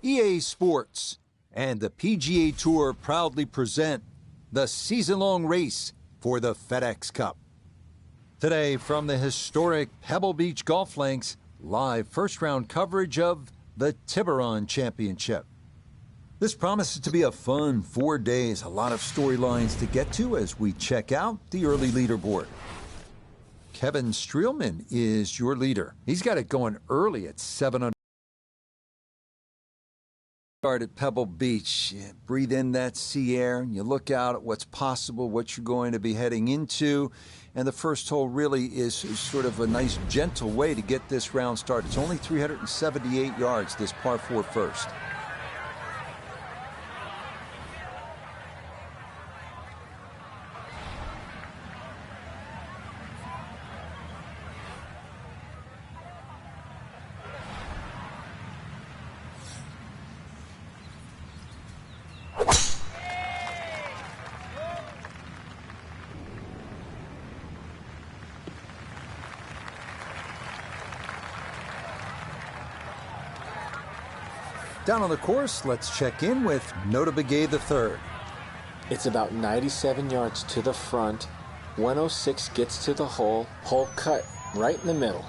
EA Sports and the PGA Tour proudly present the season-long race for the FedEx Cup. Today, from the historic Pebble Beach golf links, live first-round coverage of the Tiburon Championship. This promises to be a fun 4 days, a lot of storylines to get to as we check out the early leaderboard. Kevin Streelman is your leader. He's got it going early at 7 under. Start at Pebble Beach. You breathe in that sea air and you look out at what's possible, what you're going to be heading into. And the first hole really is sort of a nice, gentle way to get this round started. It's only 378 yards, this par 4 first. Down on the course, let's check in with Nota Begay III. It's about 97 yards to the front. 106 gets to the hole cut right in the middle.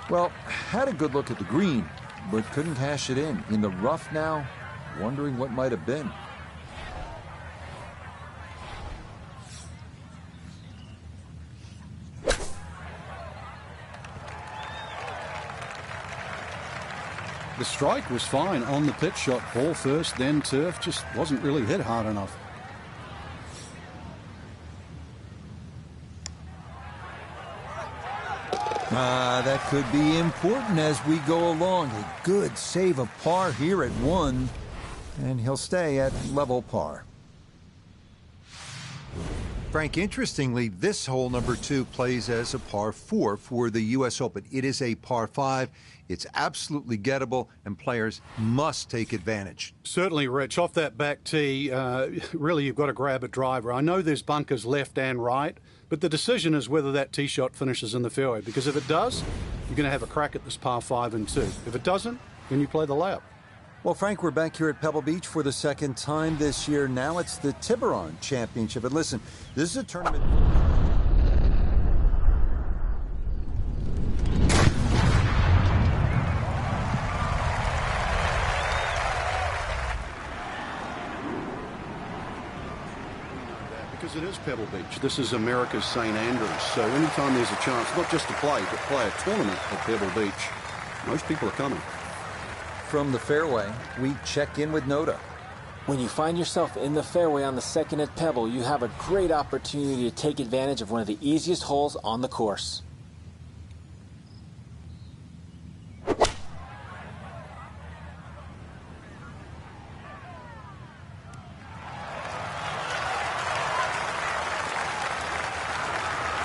Well, had a good look at the green, but couldn't cash it in. In the rough now, wondering what might have been. The strike was fine on the pitch shot. Ball first, then turf. Just wasn't really hit hard enough. That could be important as we go along. A good save of par here at 1, and he'll stay at level par. Frank, interestingly, this hole number 2 plays as a par 4 for the U.S. Open. It is a par 5. It's absolutely gettable, and players must take advantage. Certainly, Rich. Off that back tee, really you've got to grab a driver. I know there's bunkers left and right, but the decision is whether that tee shot finishes in the fairway, because if it does, you're going to have a crack at this par 5 and 2. If it doesn't, then you play the layup. Well, Frank, we're back here at Pebble Beach for the second time this year. Now it's the Tiburon Championship. And listen, this is a tournament. Because it is Pebble Beach. This is America's St. Andrews. So anytime there's a chance, not just to play, but play a tournament at Pebble Beach, most people are coming. From the fairway, we check in with Nota. When you find yourself in the fairway on the second at Pebble, you have a great opportunity to take advantage of one of the easiest holes on the course.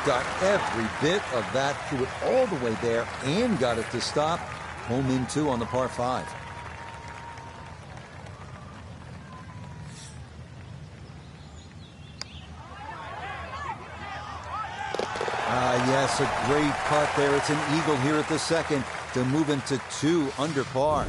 Got every bit of that, threw it all the way there, and got it to stop. Home in 2 on the par 5. Yes, a great putt there. It's an eagle here at the second to move into 2 under par.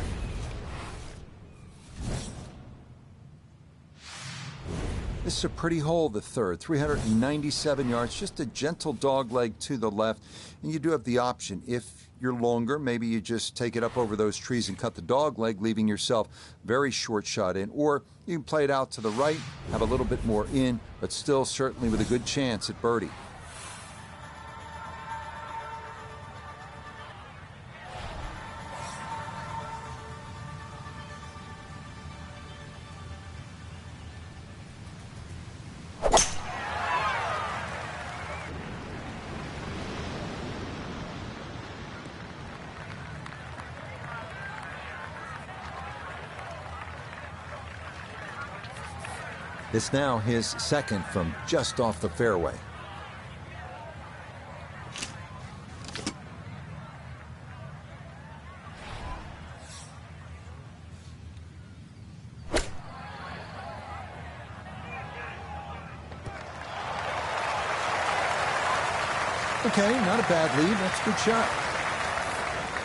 This is a pretty hole, the third. 397 yards, just a gentle dog leg to the left. And you do have the option. If you're longer, maybe you just take it up over those trees and cut the dog leg, leaving yourself very short shot in. Or you can play it out to the right, have a little bit more in, but still certainly with a good chance at birdie. It's now his second from just off the fairway. Okay, not a bad lead. That's a good shot.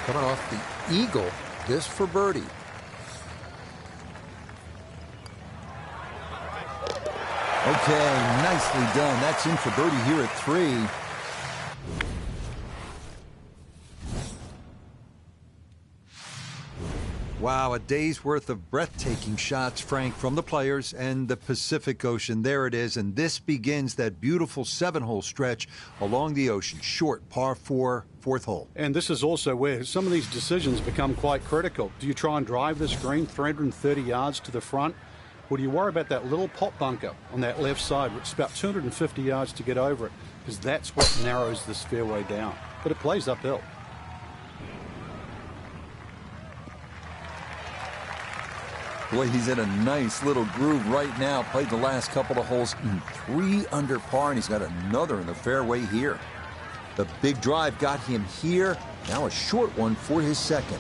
Coming off the eagle, this for birdie. Okay, nicely done. That's in for birdie here at 3. Wow, a day's worth of breathtaking shots, Frank, from the players and the Pacific Ocean. There it is, and this begins that beautiful 7-hole stretch along the ocean. Short, par 4, 4th hole. And this is also where some of these decisions become quite critical. Do you try and drive this green 330 yards to the front? Or do you worry about that little pot bunker on that left side, which is about 250 yards to get over it? Because that's what narrows this fairway down. But it plays uphill. Boy, he's in a nice little groove right now. Played the last couple of holes in 3 under par, and he's got another in the fairway here. The big drive got him here. Now a short one for his second.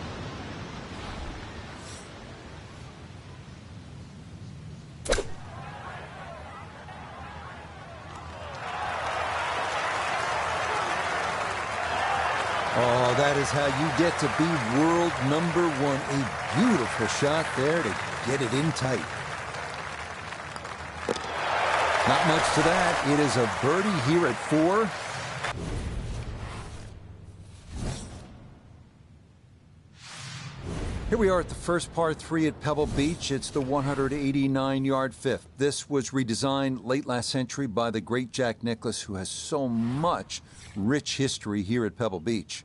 Oh, that is how you get to be world number 1. A beautiful shot there to get it in tight. Not much to that. It is a birdie here at 4. Here we are at the first par 3 at Pebble Beach. It's the 189-yard fifth. This was redesigned late last century by the great Jack Nicklaus, who has so much rich history here at Pebble Beach.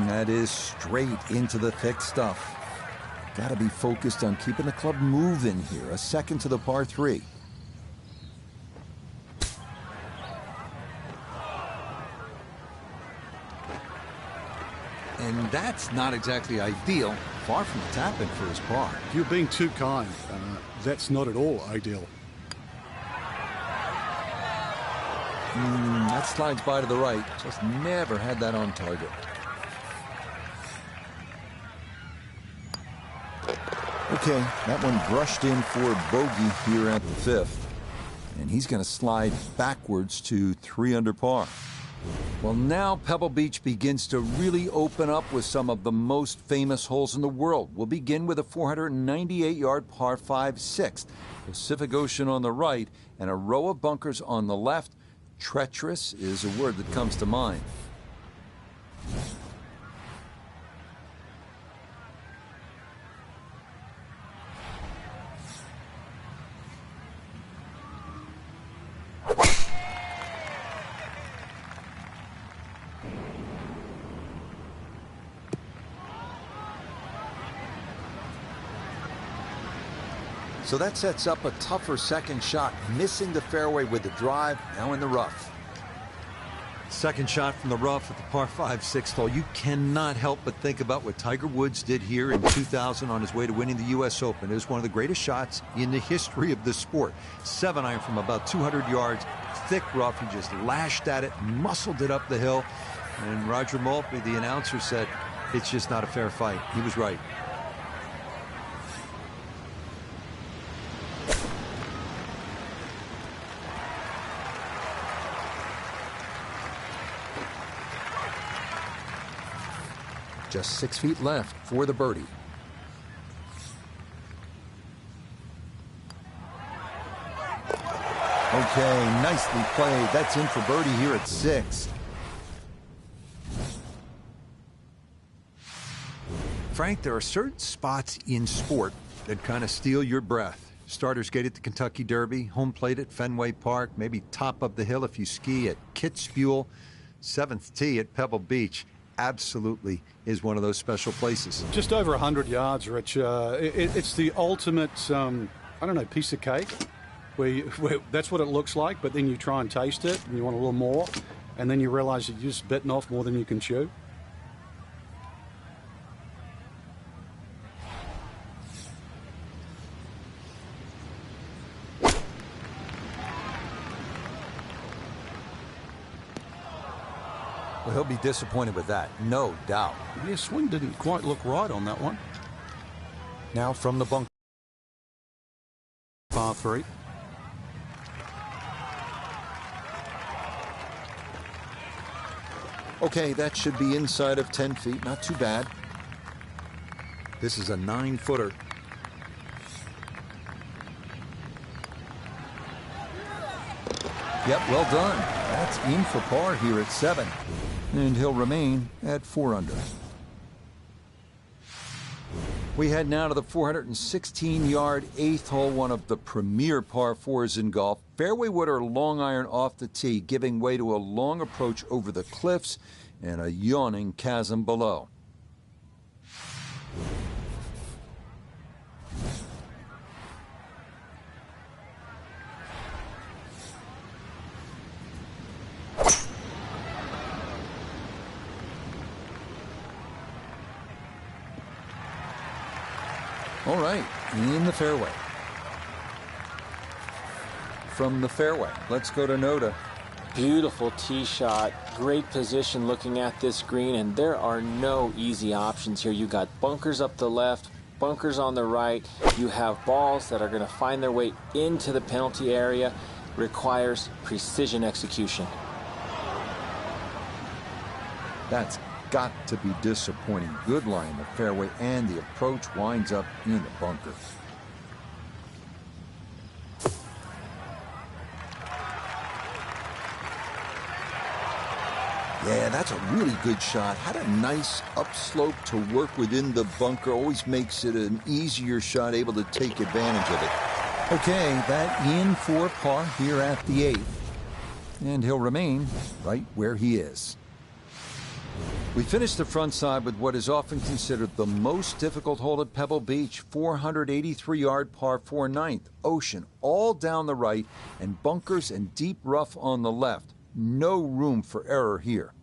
That is straight into the thick stuff. Got to be focused on keeping the club moving here. A second to the par 3. And that's not exactly ideal. Far from the tap-in for his par. You're being too kind. That's not at all ideal. That slides by to the right. Just never had that on target. Okay, that one brushed in for bogey here at the 5th. And he's going to slide backwards to 3 under par. Well, now Pebble Beach begins to really open up with some of the most famous holes in the world. We'll begin with a 498-yard par 5 6th. Pacific Ocean on the right and a row of bunkers on the left. Treacherous is a word that comes to mind. So that sets up a tougher second shot, missing the fairway with the drive, now in the rough. Second shot from the rough at the par 5 6th hole. You cannot help but think about what Tiger Woods did here in 2000 on his way to winning the U.S. Open. It was one of the greatest shots in the history of the sport. 7-iron from about 200 yards, thick rough. He just lashed at it, muscled it up the hill. And Roger Maltby, the announcer, said, it's just not a fair fight. He was right. Just 6 feet left for the birdie. Okay, nicely played. That's in for birdie here at 6. Frank, there are certain spots in sport that kind of steal your breath. Starters Gate at the Kentucky Derby, home plate at Fenway Park, maybe top of the hill if you ski at Kitzbühel, 7th tee at Pebble Beach. Absolutely is one of those special places. Just over 100 yards, Rich. It's the ultimate, I don't know, piece of cake. That's what it looks like, but then you try and taste it, and you want a little more, and then you realize that you've just bitten off more than you can chew. Well, he'll be disappointed with that, no doubt. His swing didn't quite look right on that one. Now from the bunker. Par 3. Okay, that should be inside of 10 feet. Not too bad. This is a 9-footer. Yep, well done. That's in for par here at 7. And he'll remain at 4 under. We head now to the 416-yard 8th hole, one of the premier par 4s in golf. Fairway wood or long iron off the tee, giving way to a long approach over the cliffs and a yawning chasm below. All right, in the fairway. From the fairway, let's go to Noda. Beautiful tee shot, great position looking at this green, and there are no easy options here. You got bunkers up the left, bunkers on the right. You have balls that are going to find their way into the penalty area. Requires precision execution. That's got to be disappointing. Good lie in the fairway, and the approach winds up in the bunker. Yeah, that's a really good shot. Had a nice upslope to work within the bunker. Always makes it an easier shot, able to take advantage of it. Okay, that in for par here at the 8th. And he'll remain right where he is. We finished the front side with what is often considered the most difficult hole at Pebble Beach, 483-yard par 4 9th. Ocean all down the right and bunkers and deep rough on the left. No room for error here.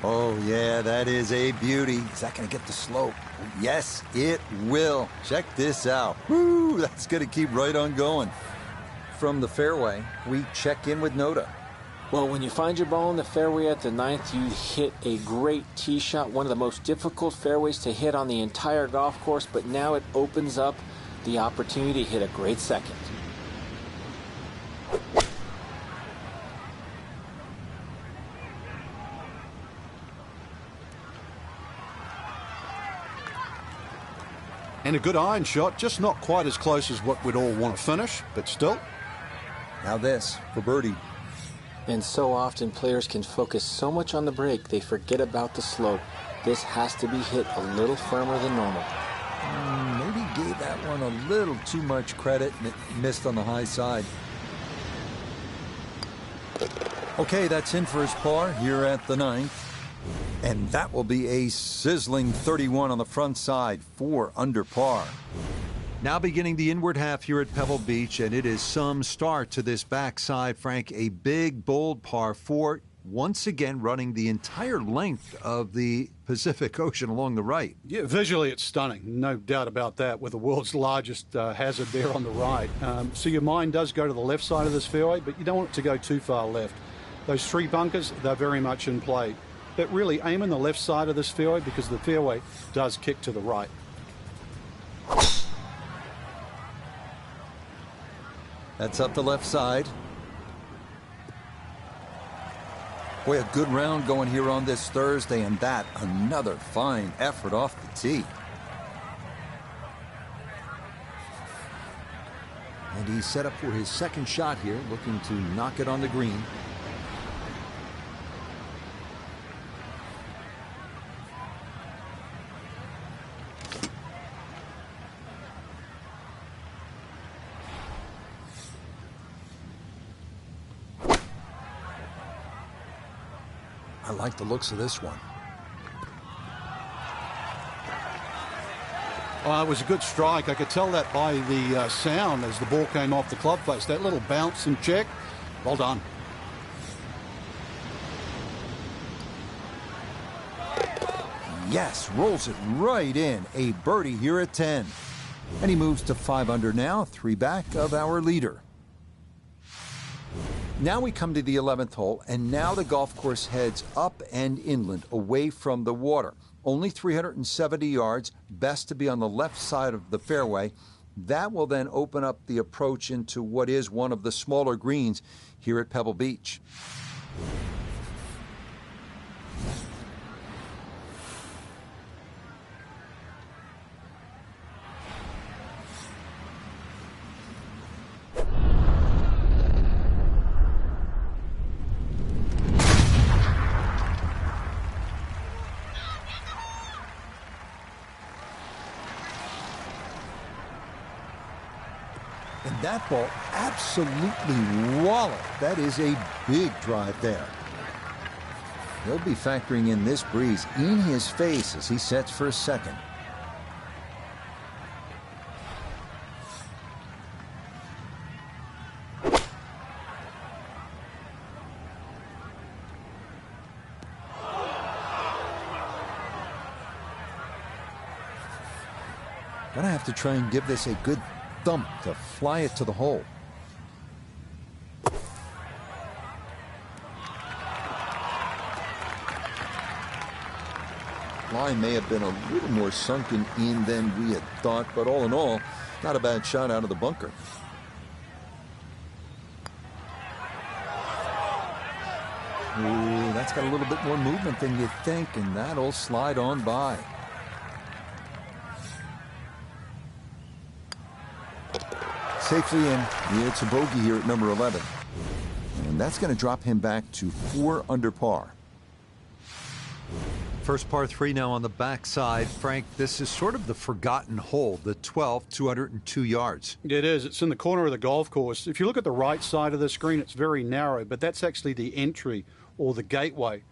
Oh, yeah, that is a beauty. Is that going to get the slope? Yes, it will. Check this out. Woo, that's going to keep right on going. From the fairway, we check in with Noda. Well, when you find your ball in the fairway at the 9th, you hit a great tee shot, one of the most difficult fairways to hit on the entire golf course, but now it opens up the opportunity to hit a great second. And a good iron shot, just not quite as close as what we'd all want to finish, but still. Now this for birdie. And so often players can focus so much on the break, they forget about the slope. This has to be hit a little firmer than normal. Maybe gave that one a little too much credit and it missed on the high side. Okay, that's in for his par here at the 9th. And that will be a sizzling 31 on the front side, 4 under par. Now beginning the inward half here at Pebble Beach, and it is some start to this backside, Frank. A big, bold par 4, once again running the entire length of the Pacific Ocean along the right. Yeah, visually it's stunning, no doubt about that, with the world's largest hazard there on the right. So your mind does go to the left side of this fairway, but you don't want it to go too far left. Those 3 bunkers, they're very much in play. But really aim in the left side of this fairway because the fairway does kick to the right. That's up the left side. Boy, a good round going here on this Thursday, and that another fine effort off the tee. And he's set up for his second shot here, looking to knock it on the green. I like the looks of this one. It was a good strike. I could tell that by the sound as the ball came off the club face. That little bounce and check. Well done. Yes, rolls it right in. A birdie here at 10. And he moves to 5 under now, 3 back of our leader. Now we come to the 11th hole, and now the golf course heads up and inland, away from the water. Only 370 yards, best to be on the left side of the fairway. That will then open up the approach into what is one of the smaller greens here at Pebble Beach. And that ball absolutely walloped. That is a big drive there. He'll be factoring in this breeze in his face as he sets for a second. Gonna have to try and give this a good thump to fly it to the hole. Line may have been a little more sunken in than we had thought, but all in all, not a bad shot out of the bunker. Ooh, that's got a little bit more movement than you think, and that'll slide on by. Safely in. It's a bogey here at number 11. And that's going to drop him back to 4 under par. First par 3 now on the backside. Frank, this is sort of the forgotten hole, the 12th, 202 yards. It is. It's in the corner of the golf course. If you look at the right side of the screen, it's very narrow, but that's actually the entry or the gateway.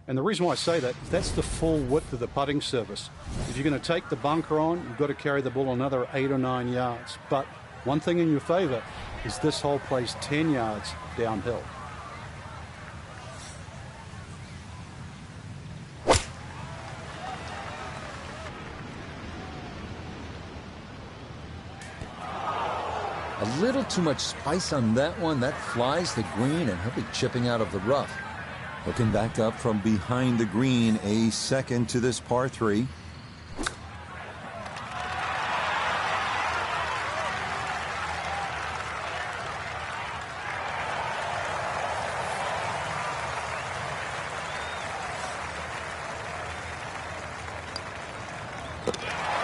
And the reason why I say that is that's the full width of the putting surface. If you're going to take the bunker on, you've got to carry the ball another 8 or 9 yards. But one thing in your favor is this hole plays 10 yards downhill. A little too much spice on that one. That flies the green, and he'll be chipping out of the rough. Looking back up from behind the green, a second to this par 3.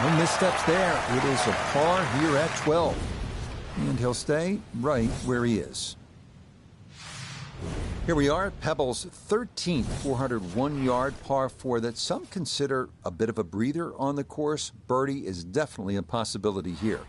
No missteps there. It is a par here at 12. And he'll stay right where he is. Here we are at Pebble's 13th 401-yard par 4 that some consider a bit of a breather on the course. Birdie is definitely a possibility here.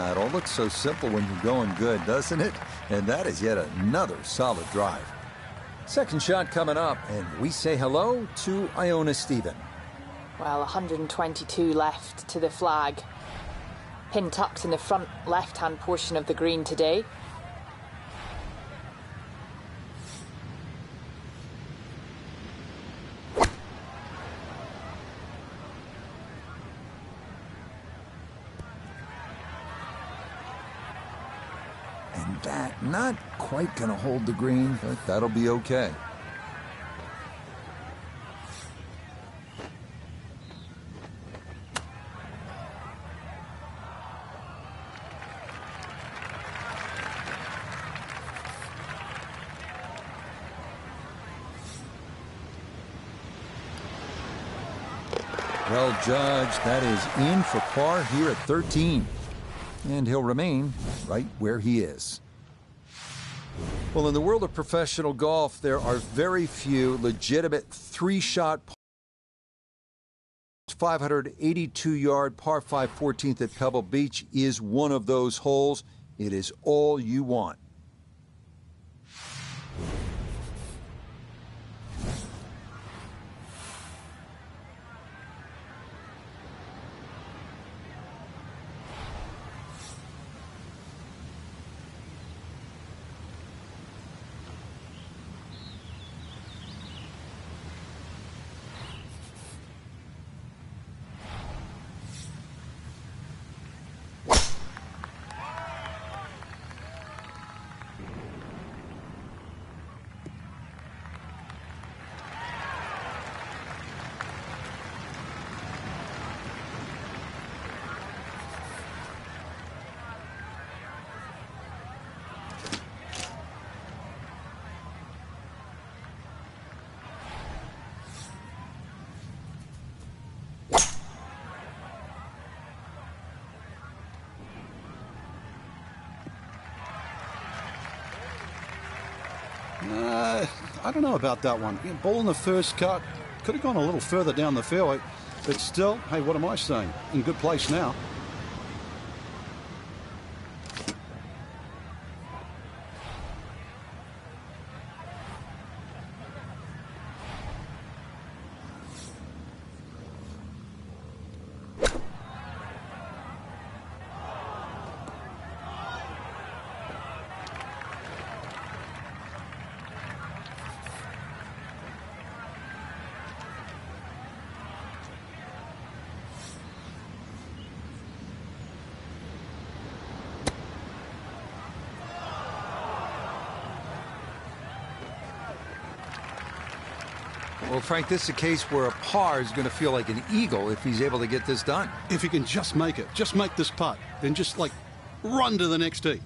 It all looks so simple when you're going good, doesn't it? And that is yet another solid drive. Second shot coming up, and we say hello to Iona Stephen. Well, 122 left to the flag. Pin tucked in the front left-hand portion of the green today. And that not quite going to hold the green, but that'll be okay. Well judged. That is in for par here at 13. and he'll remain right where he is. Well, in the world of professional golf, there are very few legitimate three-shot 582-yard par 5 14th at Pebble Beach is one of those holes. It is all you want. I don't know about that one. Ball in the first cut. Could have gone a little further down the fairway. But still, hey, what am I saying? In good place now. Well, Frank, this is a case where a par is going to feel like an eagle if he's able to get this done. If he can just make it, just make this putt, then just like run to the next tee.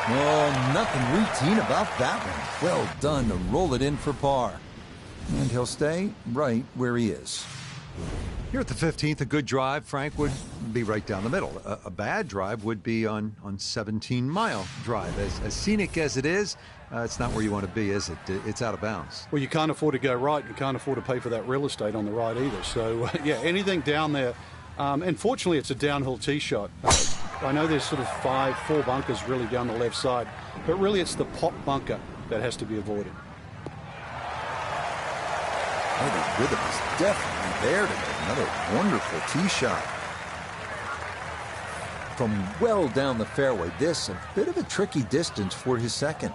Oh, nothing routine about that one. Well done to roll it in for par. And he'll stay right where he is. Here at the 15th, a good drive, Frank, would be right down the middle. A bad drive would be on 17-mile drive. As scenic as it is, it's not where you want to be, is it? It's out of bounds. Well, you can't afford to go right. You can't afford to pay for that real estate on the right either. So, yeah, anything down there. And fortunately, it's a downhill tee shot. I know there's sort of four bunkers really down the left side, but really it's the pop bunker that has to be avoided. Oh, the rhythm is definitely there today. Another wonderful tee shot. From well down the fairway, this a bit of a tricky distance for his second.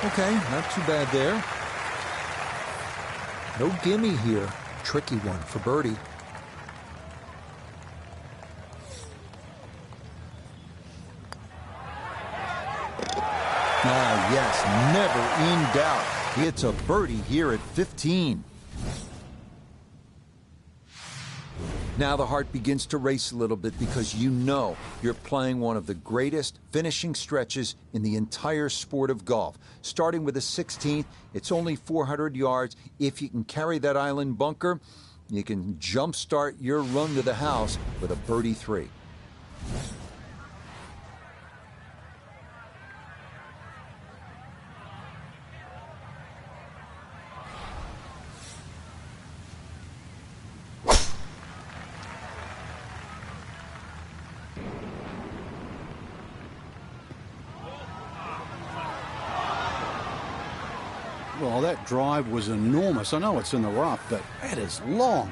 Okay, not too bad there. No gimme here. Tricky one for birdie. Ah, yes, never in doubt. It's a birdie here at 15. Now the heart begins to race a little bit because you know you're playing one of the greatest finishing stretches in the entire sport of golf. Starting with a 16th, it's only 400 yards. If you can carry that island bunker, you can jumpstart your run to the house with a birdie 3. Well, that drive was enormous. I know it's in the rough, but that is long.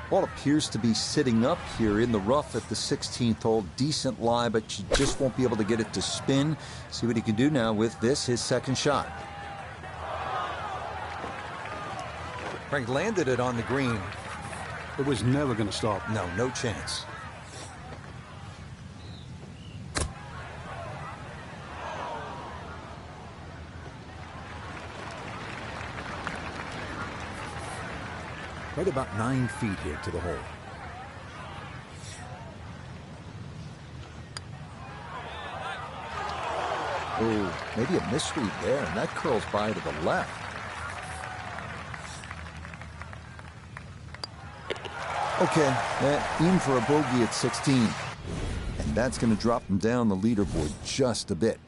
Ball appears to be sitting up here in the rough at the 16th hole. Decent lie, but you just won't be able to get it to spin. See what he can do now with this, his second shot. Frank landed it on the green. It was never going to stop. No chance. right about 9 feet here to the hole. Oh, maybe a misread there, and that curls by to the left. Okay, in for a bogey at 16. And that's going to drop him down the leaderboard just a bit.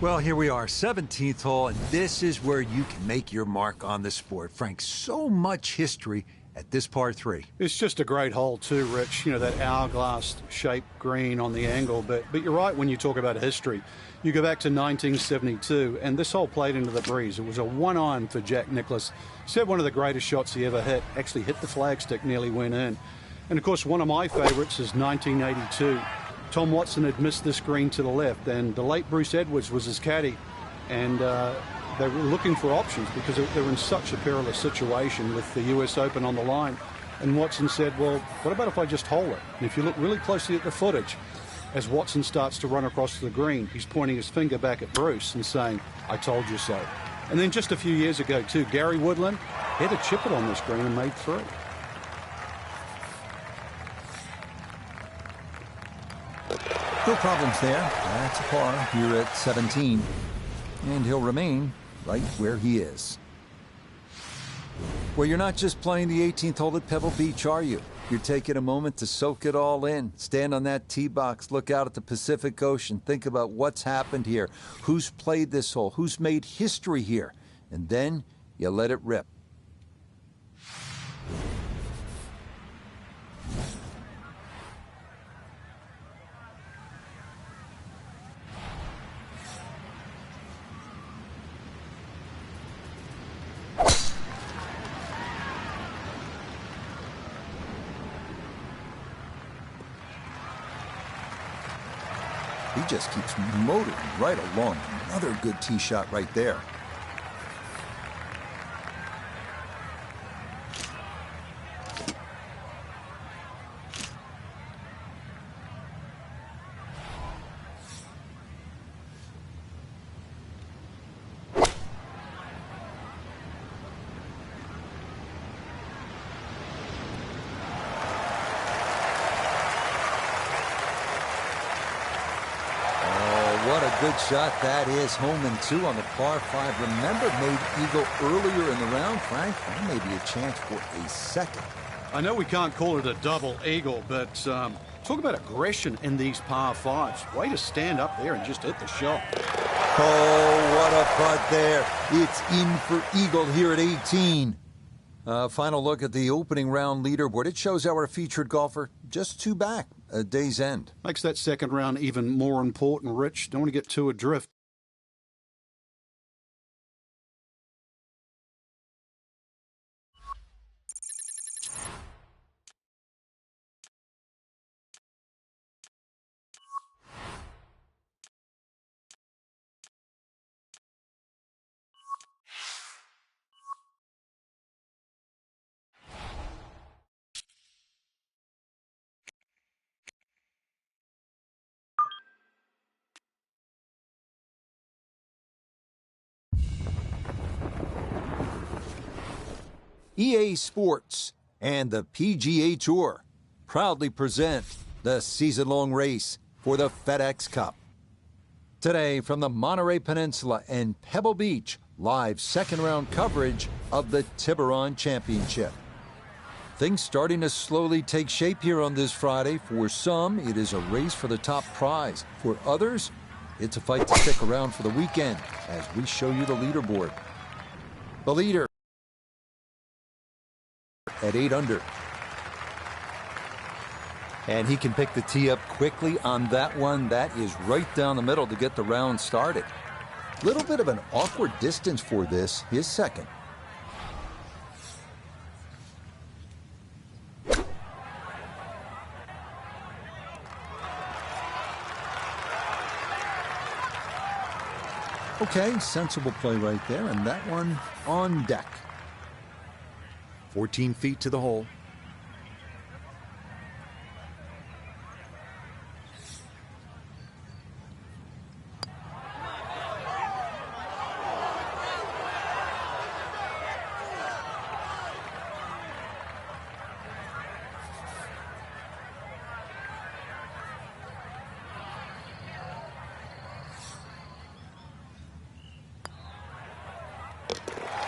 Well, here we are, 17th hole, and this is where you can make your mark on the sport. Frank, so much history at this par 3. It's just a great hole too, Rich. You know, that hourglass-shaped green on the angle. But you're right when you talk about history. You go back to 1972, and this hole played into the breeze. It was a one-iron for Jack Nicklaus. Said one of the greatest shots he ever hit. Actually hit the flagstick, nearly went in. And, of course, one of my favorites is 1982. Tom Watson had missed this green to the left, and the late Bruce Edwards was his caddy. And they were looking for options because they were in such a perilous situation with the US Open on the line. And Watson said, well, what about if I just hole it? And if you look really closely at the footage, as Watson starts to run across the green, he's pointing his finger back at Bruce and saying, I told you so. And then just a few years ago, too, Gary Woodland had a chip it on this green and made 3. No problems there. That's a par here at 17. And he'll remain right where he is. Well, you're not just playing the 18th hole at Pebble Beach, are you? You're taking a moment to soak it all in. Stand on that tee box, look out at the Pacific Ocean, think about what's happened here, who's played this hole, who's made history here, and then you let it rip. He just keeps motoring right along. Another good tee shot right there. What a good shot that is. Home and 2 on the par 5. Remember, made eagle earlier in the round, Frank. That may be a chance for a second. I know we can't call it a double eagle, but talk about aggression in these par 5s. Way to stand up there and just hit the shot. Oh, what a putt there. It's in for eagle here at 18. Final look at the opening round leaderboard. It shows our featured golfer just 2 back, a day's end. Makes that second round even more important, Rich. Don't want to get too adrift. EA Sports and the PGA Tour proudly present the season-long race for the FedEx Cup. Today, from the Monterey Peninsula and Pebble Beach, live second-round coverage of the Tiburon Championship. Things starting to slowly take shape here on this Friday. For some, it is a race for the top prize. For others, it's a fight to stick around for the weekend as we show you the leaderboard. The leader at 8 under. And he can pick the tee up quickly on that one. That is right down the middle to get the round started. Little bit of an awkward distance for this, his second. Okay, sensible play right there, and that one on deck. 14 feet to the hole.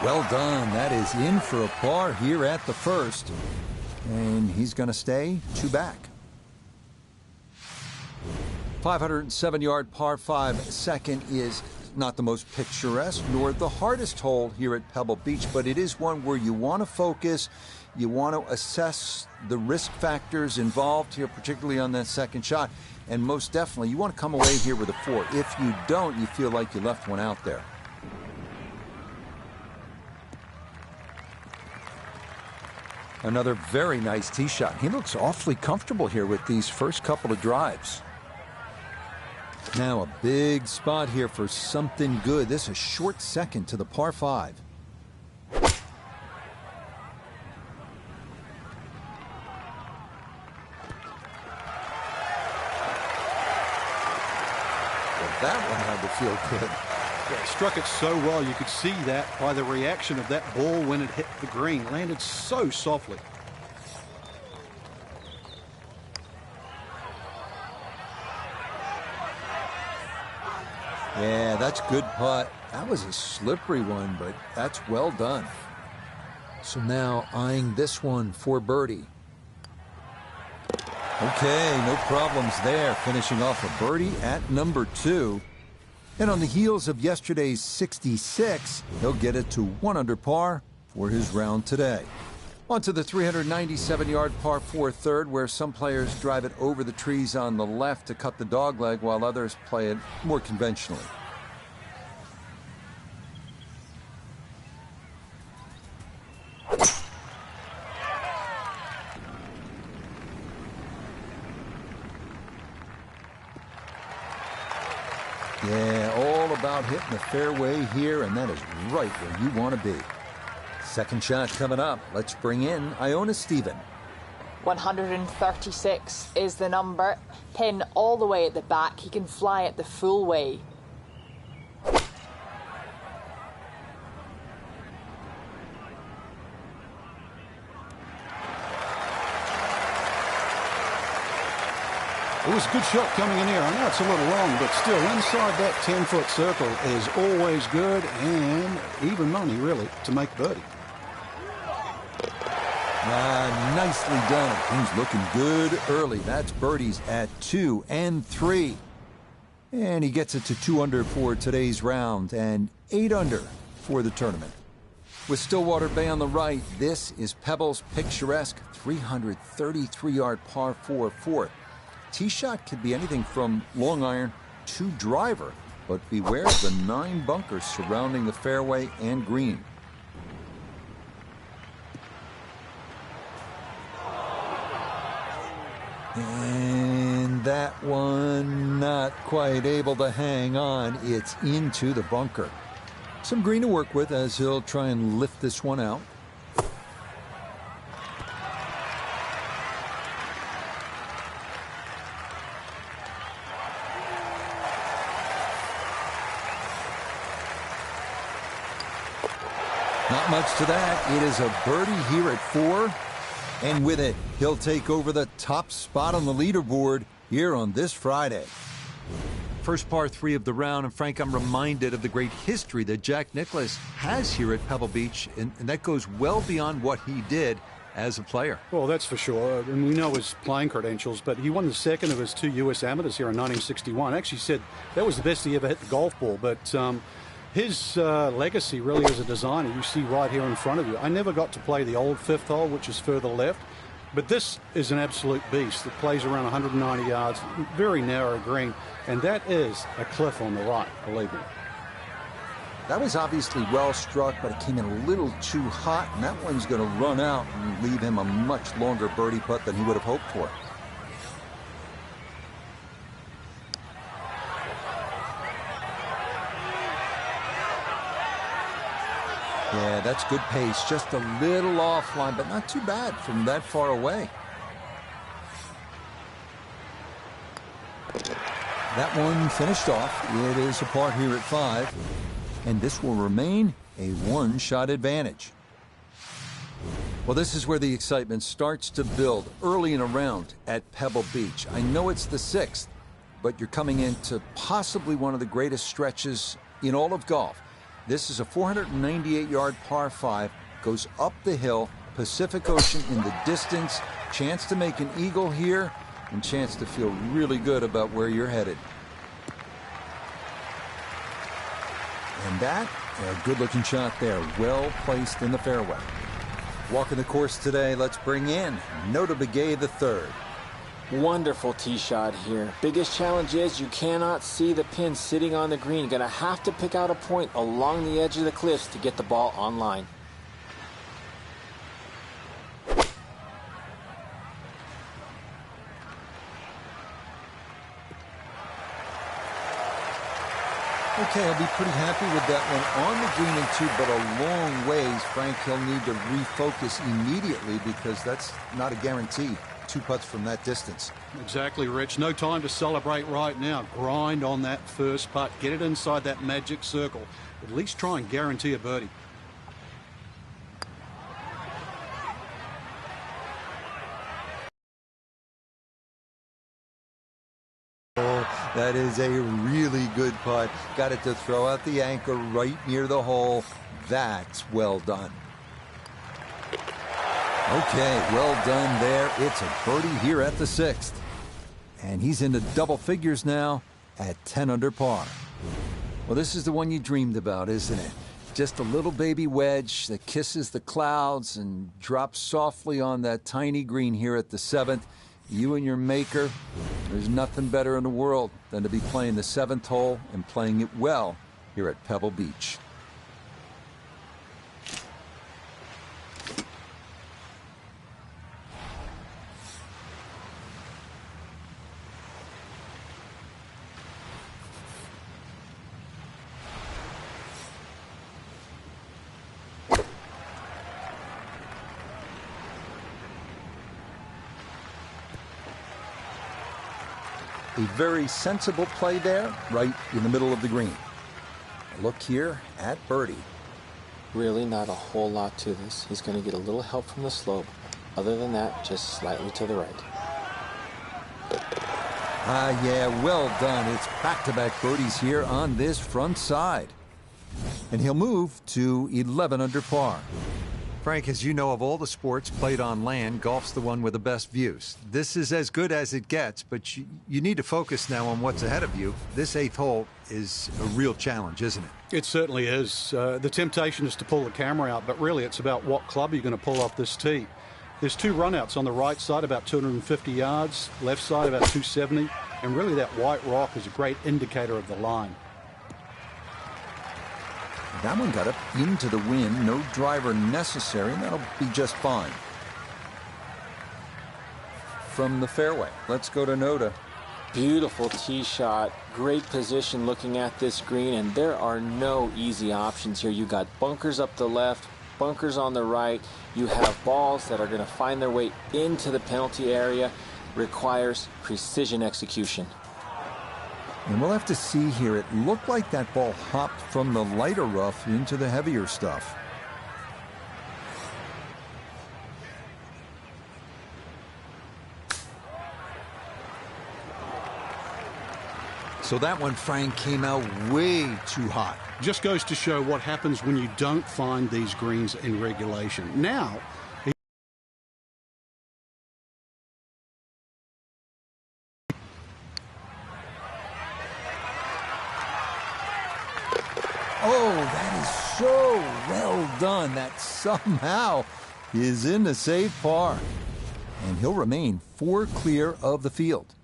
Well done. That is in for a par here at the first. And he's going to stay 2 back. 507-yard par 5 second is not the most picturesque nor the hardest hole here at Pebble Beach, but it is one where you want to focus. You want to assess the risk factors involved here, particularly on that second shot. And most definitely, you want to come away here with a 4. If you don't, you feel like you left one out there. Another very nice tee shot. He looks awfully comfortable here with these first couple of drives. Now a big spot here for something good. This is a short second to the par 5. That one had to feel good. Yeah, struck it so well. You could see that by the reaction of that ball when it hit the green. Landed so softly. Yeah, that's good putt. That was a slippery one, but that's well done. So now eyeing this one for birdie. Okay, no problems there. Finishing off a birdie at number 2. And on the heels of yesterday's 66, he'll get it to 1 under par for his round today. On to the 397-yard par 4 third, where some players drive it over the trees on the left to cut the dogleg, while others play it more conventionally. Yeah, all about hitting the fairway here, and that is right where you want to be. Second shot coming up. Let's bring in Iona Stephen. 136 is the number. Pin all the way at the back. He can fly it the full way. It was a good shot coming in here. I know it's a little long, but still inside that 10-foot circle is always good, and even money, really, to make birdie. Nicely done. Things looking good early. That's birdies at 2 and 3. And he gets it to 2 under for today's round and 8 under for the tournament. With Stillwater Bay on the right, this is Pebble's picturesque 333-yard par 4 fourth. Tee shot could be anything from long iron to driver, but beware of the 9 bunkers surrounding the fairway and green. And that one not quite able to hang on. It's into the bunker. Some green to work with as he'll try and lift this one out. Not much to that. It is a birdie here at 4. And with it, he'll take over the top spot on the leaderboard here on this Friday. First par 3 of the round, and Frank, I'm reminded of the great history that Jack Nicklaus has here at Pebble Beach, and that goes well beyond what he did as a player. Well, that's for sure. And we know his playing credentials, but he won the second of his 2 U.S. amateurs here in 1961. Actually said that was the best he ever hit the golf ball, but his legacy really as a designer, you see right here in front of you. I never got to play the old 5th hole, which is further left, but this is an absolute beast. It plays around 190 yards, very narrow green, and that is a cliff on the right, believe me. That was obviously well struck, but it came in a little too hot, and that one's going to run out and leave him a much longer birdie putt than he would have hoped for. Yeah, that's good pace. Just a little offline, but not too bad from that far away. That one finished off. It is a par here at 5, and this will remain a 1-shot advantage. Well, this is where the excitement starts to build early in a round at Pebble Beach. I know it's the 6th, but you're coming into possibly one of the greatest stretches in all of golf. This is a 498-yard par 5, goes up the hill, Pacific Ocean in the distance, chance to make an eagle here, and chance to feel really good about where you're headed. And that, a good-looking shot there, well placed in the fairway. Walking the course today, let's bring in Nota Begay III. Wonderful tee shot here. Biggest challenge is you cannot see the pin sitting on the green. You're going to have to pick out a point along the edge of the cliffs to get the ball on line. Okay, I'll be pretty happy with that one on the green and two, but a long ways. Frank, he'll need to refocus immediately because that's not a guarantee. 2 putts from that distance. Exactly, Rich. No time to celebrate right now. Grind on that first putt. Get it inside that magic circle. At least try and guarantee a birdie. That is a really good putt. Got it to throw out the anchor right near the hole. That's well done. Okay, well done there. It's a birdie here at the 6th. And he's into double figures now at 10 under par. Well, this is the one you dreamed about, isn't it? Just a little baby wedge that kisses the clouds and drops softly on that tiny green here at the 7th. You and your maker, there's nothing better in the world than to be playing the 7th hole and playing it well here at Pebble Beach. A very sensible play there, right in the middle of the green. Look here at birdie. Really not a whole lot to this. He's going to get a little help from the slope. Other than that, just slightly to the right. Yeah, well done. It's back-to-back birdies here on this front side. And he'll move to 11 under par. Frank, as you know, of all the sports played on land, golf's the one with the best views. This is as good as it gets, but you need to focus now on what's ahead of you. This 8th hole is a real challenge, isn't it? It certainly is. The temptation is to pull the camera out, but really it's about what club you're going to pull off this tee. There's 2 runouts on the right side, about 250 yards, left side about 270, and really that white rock is a great indicator of the line. That one got up into the wind, no driver necessary, and that'll be just fine. From the fairway, let's go to Nota. Beautiful tee shot, great position looking at this green, and there are no easy options here. You got bunkers up the left, bunkers on the right. You have balls that are going to find their way into the penalty area. Requires precision execution. And we'll have to see here. It looked like that ball hopped from the lighter rough into the heavier stuff. So that one, Frank, came out way too hot. Just goes to show what happens when you don't find these greens in regulation. Now, oh, that is so well done. That somehow is in the safe par. And he'll remain 4 clear of the field.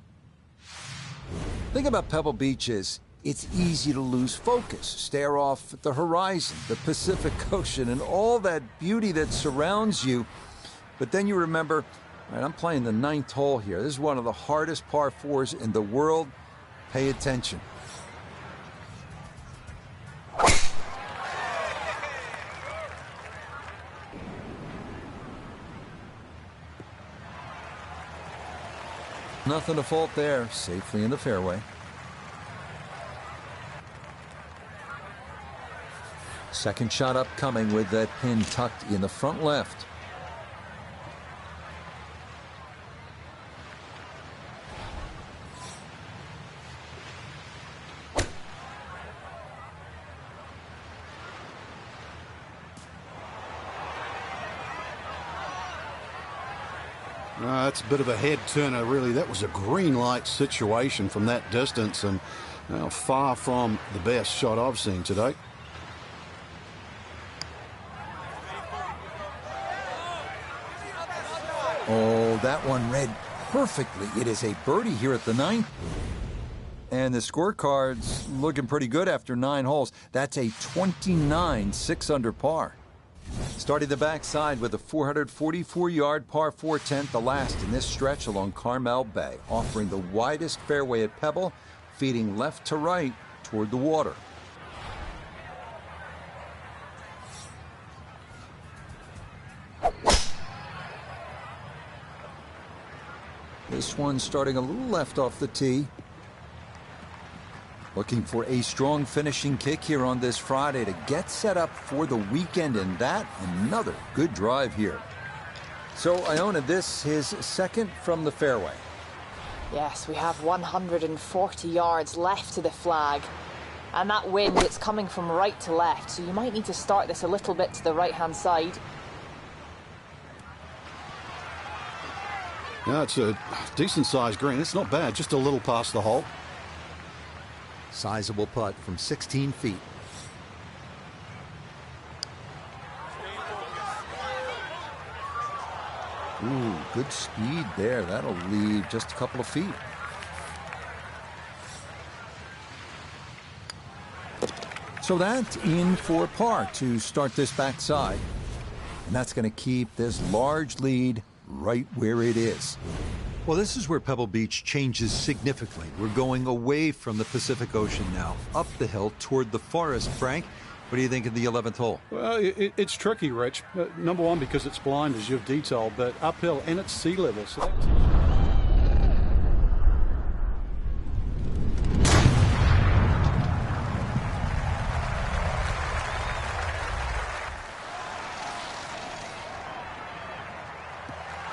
Thing about Pebble Beach is it's easy to lose focus, stare off at the horizon, the Pacific Ocean, and all that beauty that surrounds you. But then you remember, right, I'm playing the 9th hole here. This is one of the hardest par 4s in the world. Pay attention. Nothing to fault there, safely in the fairway. Second shot upcoming with that pin tucked in the front left. That's a bit of a head turner, really. That was a green light situation from that distance, and far from the best shot I've seen today. Oh, that one read perfectly. It is a birdie here at the 9th. And the scorecard's looking pretty good after 9 holes. That's a 29 6-under par. Starting the backside with a 444-yard par 4 10th, the last in this stretch along Carmel Bay, offering the widest fairway at Pebble, feeding left to right toward the water. This one starting a little left off the tee. Looking for a strong finishing kick here on this Friday to get set up for the weekend, and that another good drive here. So Iona, this his second from the fairway. Yes, we have 140 yards left to the flag. And that wind, it's coming from right to left, so you might need to start this a little bit to the right-hand side. Yeah, it's a decent-sized green. It's not bad, just a little past the hole. Sizable putt from 16 feet. Ooh, good speed there. That'll leave just a couple of feet. So that's in for par to start this backside. And that's going to keep this large lead right where it is. Well, this is where Pebble Beach changes significantly. We're going away from the Pacific Ocean now, up the hill toward the forest. Frank, what do you think of the 11th hole? Well, it's tricky, Rich. Number one, because it's blind, as you've detailed, but uphill and it's sea level. So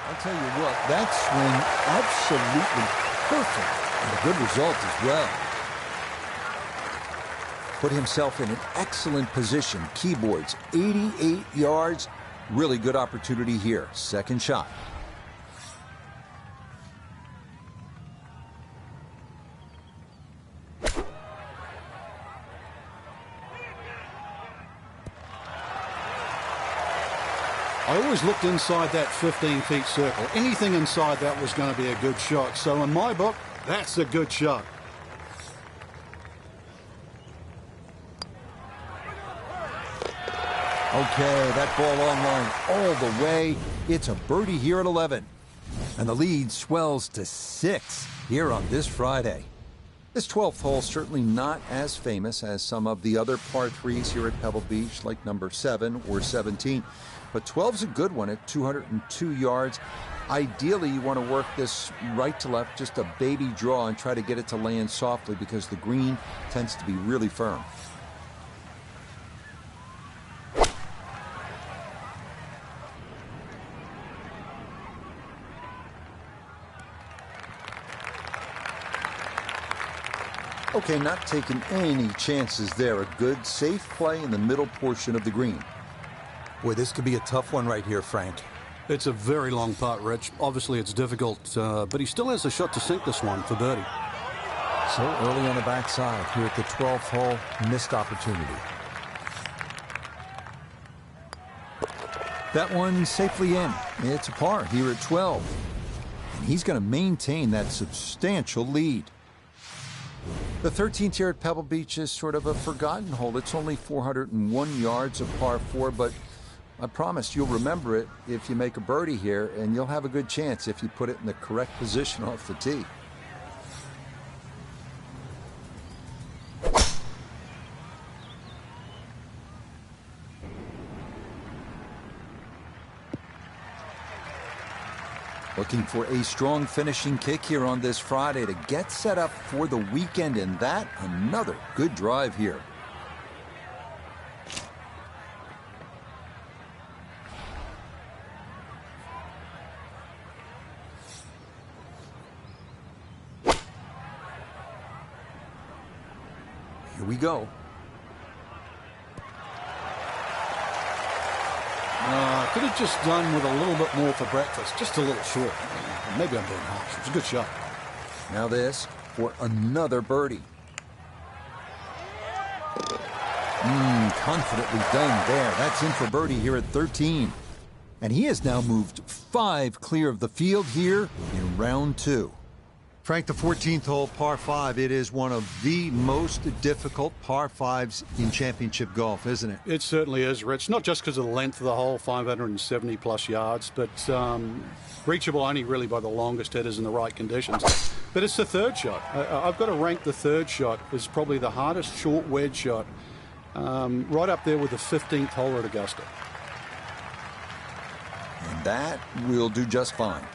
I'll tell you what, that swing absolutely perfect, and a good result as well. Put himself in an excellent position. Keyboards, 88 yards. Really good opportunity here. Second shot. I always looked inside that 15-feet circle. Anything inside that was going to be a good shot. So in my book, that's a good shot. Okay, that ball on line all the way. It's a birdie here at 11. And the lead swells to 6 here on this Friday. This 12th hole certainly not as famous as some of the other par 3s here at Pebble Beach, like number 7 or 17. But 12's a good one at 202 yards. Ideally, you want to work this right to left, just a baby draw, and try to get it to land softly because the green tends to be really firm. Okay, not taking any chances there. A good, safe play in the middle portion of the green. Boy, this could be a tough one right here, Frank. It's a very long putt, Rich. Obviously, it's difficult, but he still has a shot to sink this one for birdie. So early on the backside here at the 12th hole, missed opportunity. That one safely in. It's a par here at 12. And he's going to maintain that substantial lead. The 13th here at Pebble Beach is sort of a forgotten hole. It's only 401 yards of par 4, but I promise you'll remember it if you make a birdie here, and you'll have a good chance if you put it in the correct position off the tee. Looking for a strong finishing kick here on this Friday to get set up for the weekend, and that another good drive here. Here we go. Could have just done with a little bit more for breakfast. Just a little short. Maybe I'm being harsh. It was a good shot. Now this for another birdie. Confidently done there. That's in for birdie here at 13. And he has now moved 5 clear of the field here in round 2. Frank, the 14th hole, par 5, it is one of the most difficult par 5s in championship golf, isn't it? It certainly is, Rich. Not just because of the length of the hole, 570 plus yards, but reachable only really by the longest hitters in the right conditions. But it's the third shot. I've got to rank the third shot as probably the hardest short wedge shot, right up there with the 15th hole at Augusta. And that will do just fine.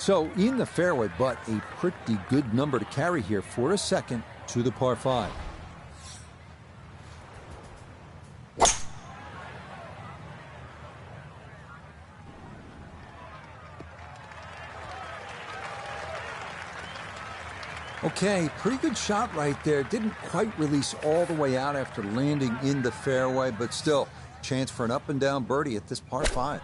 So in the fairway, but a pretty good number to carry here for a second to the par 5. Okay, pretty good shot right there. Didn't quite release all the way out after landing in the fairway, but still, chance for an up and down birdie at this par 5.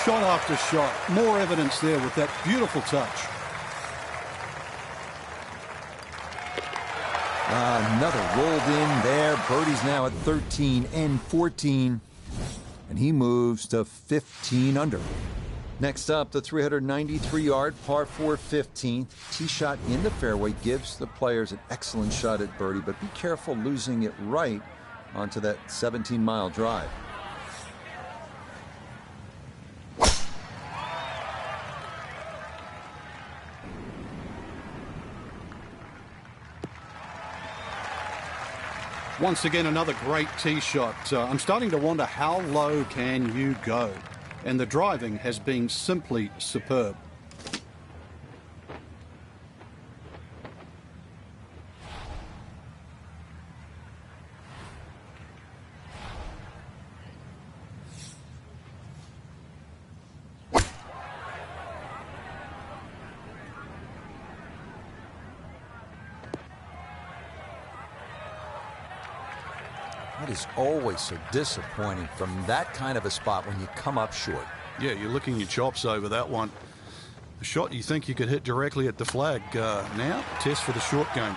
Shot after shot. More evidence there with that beautiful touch. Another rolled in there. Birdie's now at 13 and 14. And he moves to 15 under. Next up, the 393-yard par 4 15th. Tee shot in the fairway gives the players an excellent shot at birdie, but be careful losing it right onto that 17-mile drive. Once again, another great tee shot. I'm starting to wonder how low can you go? And the driving has been simply superb. That is always so disappointing from that kind of a spot when you come up short. Yeah, you're licking your chops over that one. A shot you think you could hit directly at the flag. Now, test for the short game.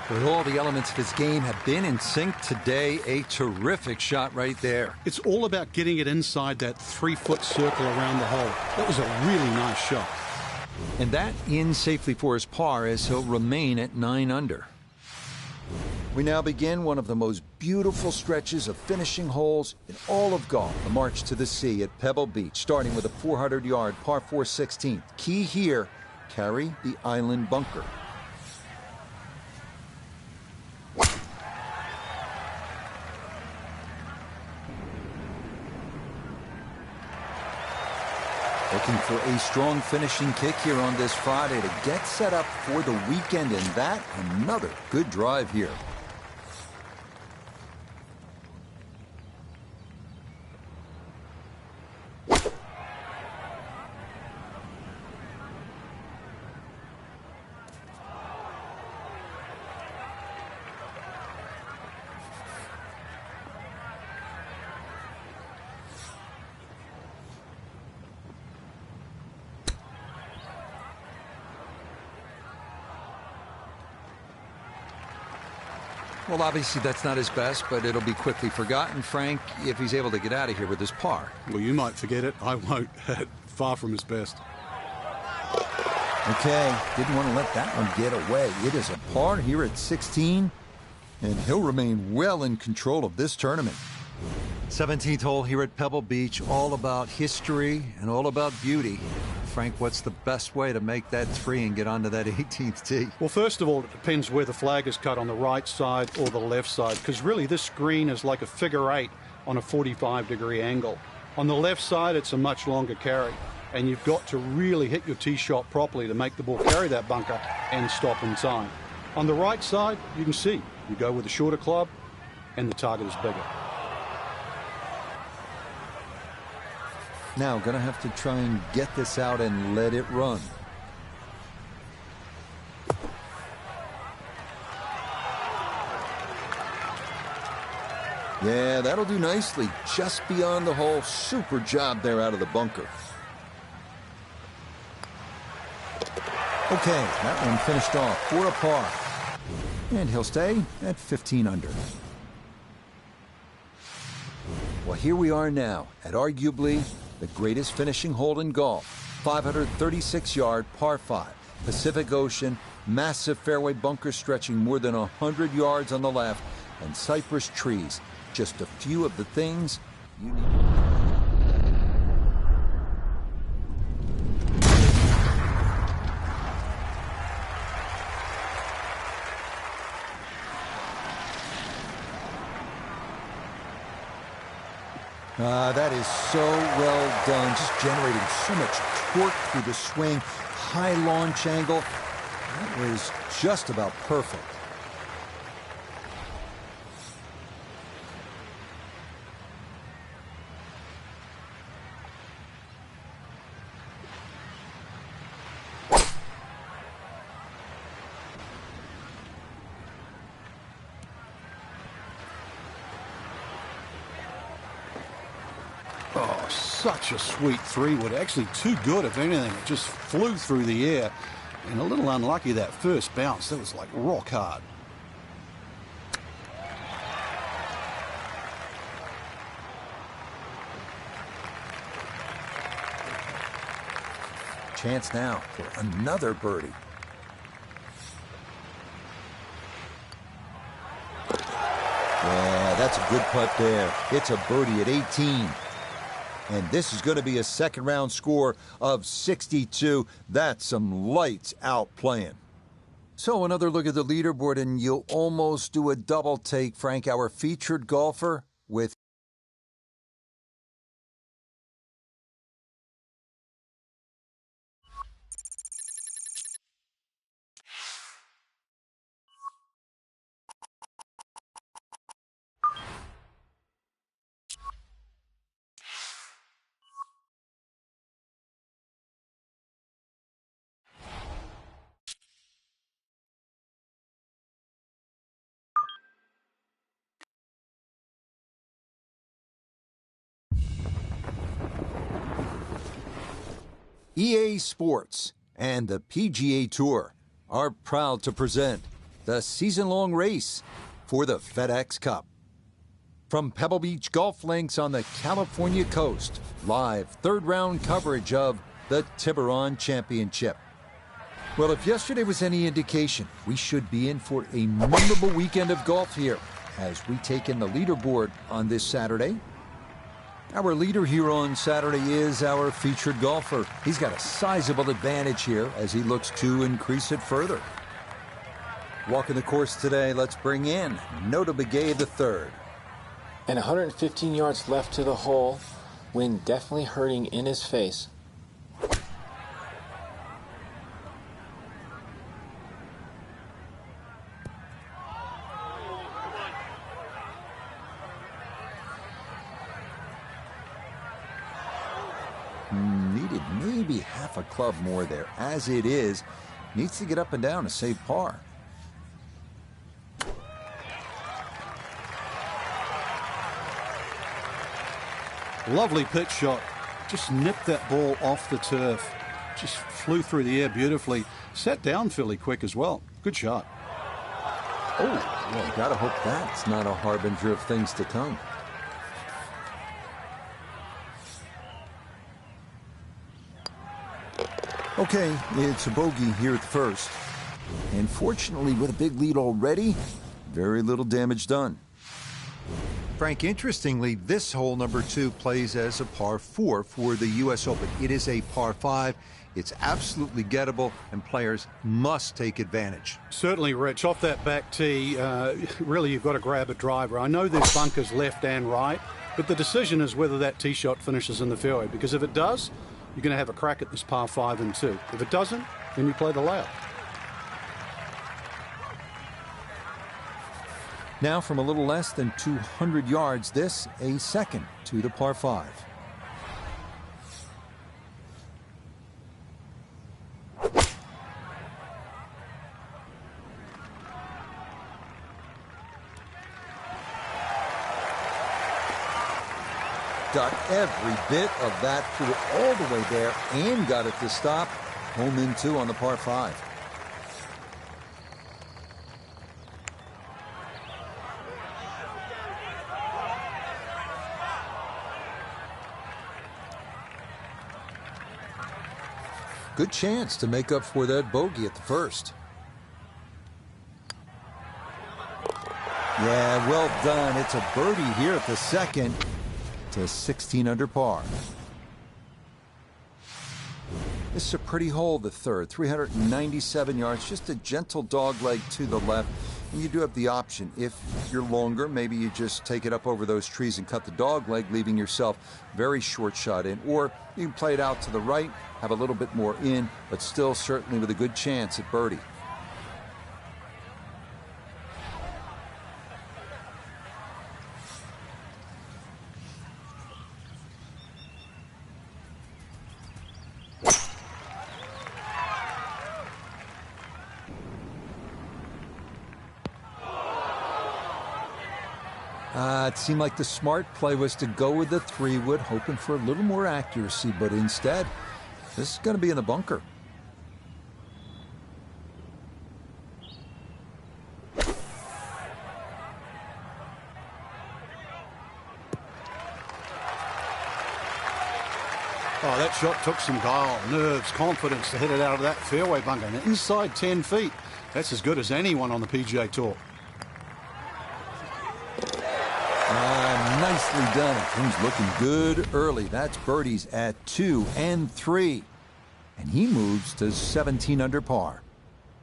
But all the elements of his game have been in sync today. A terrific shot right there. It's all about getting it inside that 3-foot circle around the hole. That was a really nice shot. And that in safely for his par as he'll remain at 9 under. We now begin one of the most beautiful stretches of finishing holes in all of golf. The march to the sea at Pebble Beach, starting with a 400-yard par 4 16th. Key here, carry the island bunker. Looking for a strong finishing kick here on this Friday to get set up for the weekend, and that another good drive here. Well, obviously that's not his best, but it'll be quickly forgotten, Frank, if he's able to get out of here with his par. Well, you might forget it. I won't. Far from his best. Okay, didn't want to let that one get away. It is a par here at 16, and he'll remain well in control of this tournament. 17th hole here at Pebble Beach, all about history and all about beauty. Frank, what's the best way to make that 3 and get onto that 18th tee? Well, first of all, it depends where the flag is cut, on the right side or the left side, because really this green is like a figure 8 on a 45-degree angle. On the left side, it's a much longer carry, and you've got to really hit your tee shot properly to make the ball carry that bunker and stop in time. On the right side, you can see you go with a shorter club and the target is bigger. Now, going to have to try and get this out and let it run. Yeah, that'll do nicely. Just beyond the hole. Super job there out of the bunker. Okay, that one finished off for a par. And he'll stay at 15 under. Well, here we are now at arguably the greatest finishing hole in golf. 536-yard par 5. Pacific Ocean, massive fairway bunker stretching more than 100 yards on the left, and cypress trees. Just a few of the things you need. That is so well done, just generating so much torque through the swing, high launch angle. That was just about perfect. Oh, such a sweet 3-wood. Actually too good, if anything. It just flew through the air. And a little unlucky that first bounce. That was like rock hard. Chance now for another birdie. Yeah, that's a good putt there. It's a birdie at 18. And this is going to be a second round score of 62. That's some lights out playing. So another look at the leaderboard, and you'll almost do a double take, Frank. Our featured golfer with EA Sports and the PGA Tour are proud to present the season-long race for the FedEx Cup. From Pebble Beach golf links on the California coast, live third-round coverage of the Tiburon Championship. Well, if yesterday was any indication, we should be in for a memorable weekend of golf here as we take in the leaderboard on this Saturday. Our leader here on Saturday is our featured golfer. He's got a sizable advantage here as he looks to increase it further. Walking the course today, let's bring in Nota Begay III. And 115 yards left to the hole. Wind definitely hurting in his face. Needed maybe half a club more there. As it is, needs to get up and down to save par. Lovely pitch shot. Just nipped that ball off the turf. Just flew through the air beautifully. Sat down fairly quick as well. Good shot. Oh, well, gotta hope that's not a harbinger of things to come. Okay, it's a bogey here at the first. And fortunately, with a big lead already, very little damage done. Frank, interestingly, this hole number 2 plays as a par 4 for the U.S. Open. It is a par 5. It's absolutely gettable, and players must take advantage. Certainly, Rich. Off that back tee, really you've got to grab a driver. I know there's bunkers left and right, but the decision is whether that tee shot finishes in the fairway, because if it does, you're going to have a crack at this par 5 and 2. If it doesn't, then you play the layup. Now from a little less than 200 yards, this a second to the par 5. got every bit of that pool all the way there and got it to stop. Home in 2 on the par 5. Good chance to make up for that bogey at the first. Yeah, well done. It's a birdie here at the second to 16 under par. This is a pretty hole, the third. 397 yards, just a gentle dog leg to the left. And you do have the option. If you're longer, maybe you just take it up over those trees and cut the dog leg, leaving yourself very short shot in. Or you can play it out to the right, have a little bit more in, but still certainly with a good chance at birdie. It seemed like the smart play was to go with the 3-wood, hoping for a little more accuracy, but instead, this is going to be in the bunker. Oh, that shot took some guile, nerves, confidence to hit it out of that fairway bunker. And inside 10 feet, that's as good as anyone on the PGA Tour. Nicely done. Things looking good early. That's birdies at 2 and 3. And he moves to 17 under par.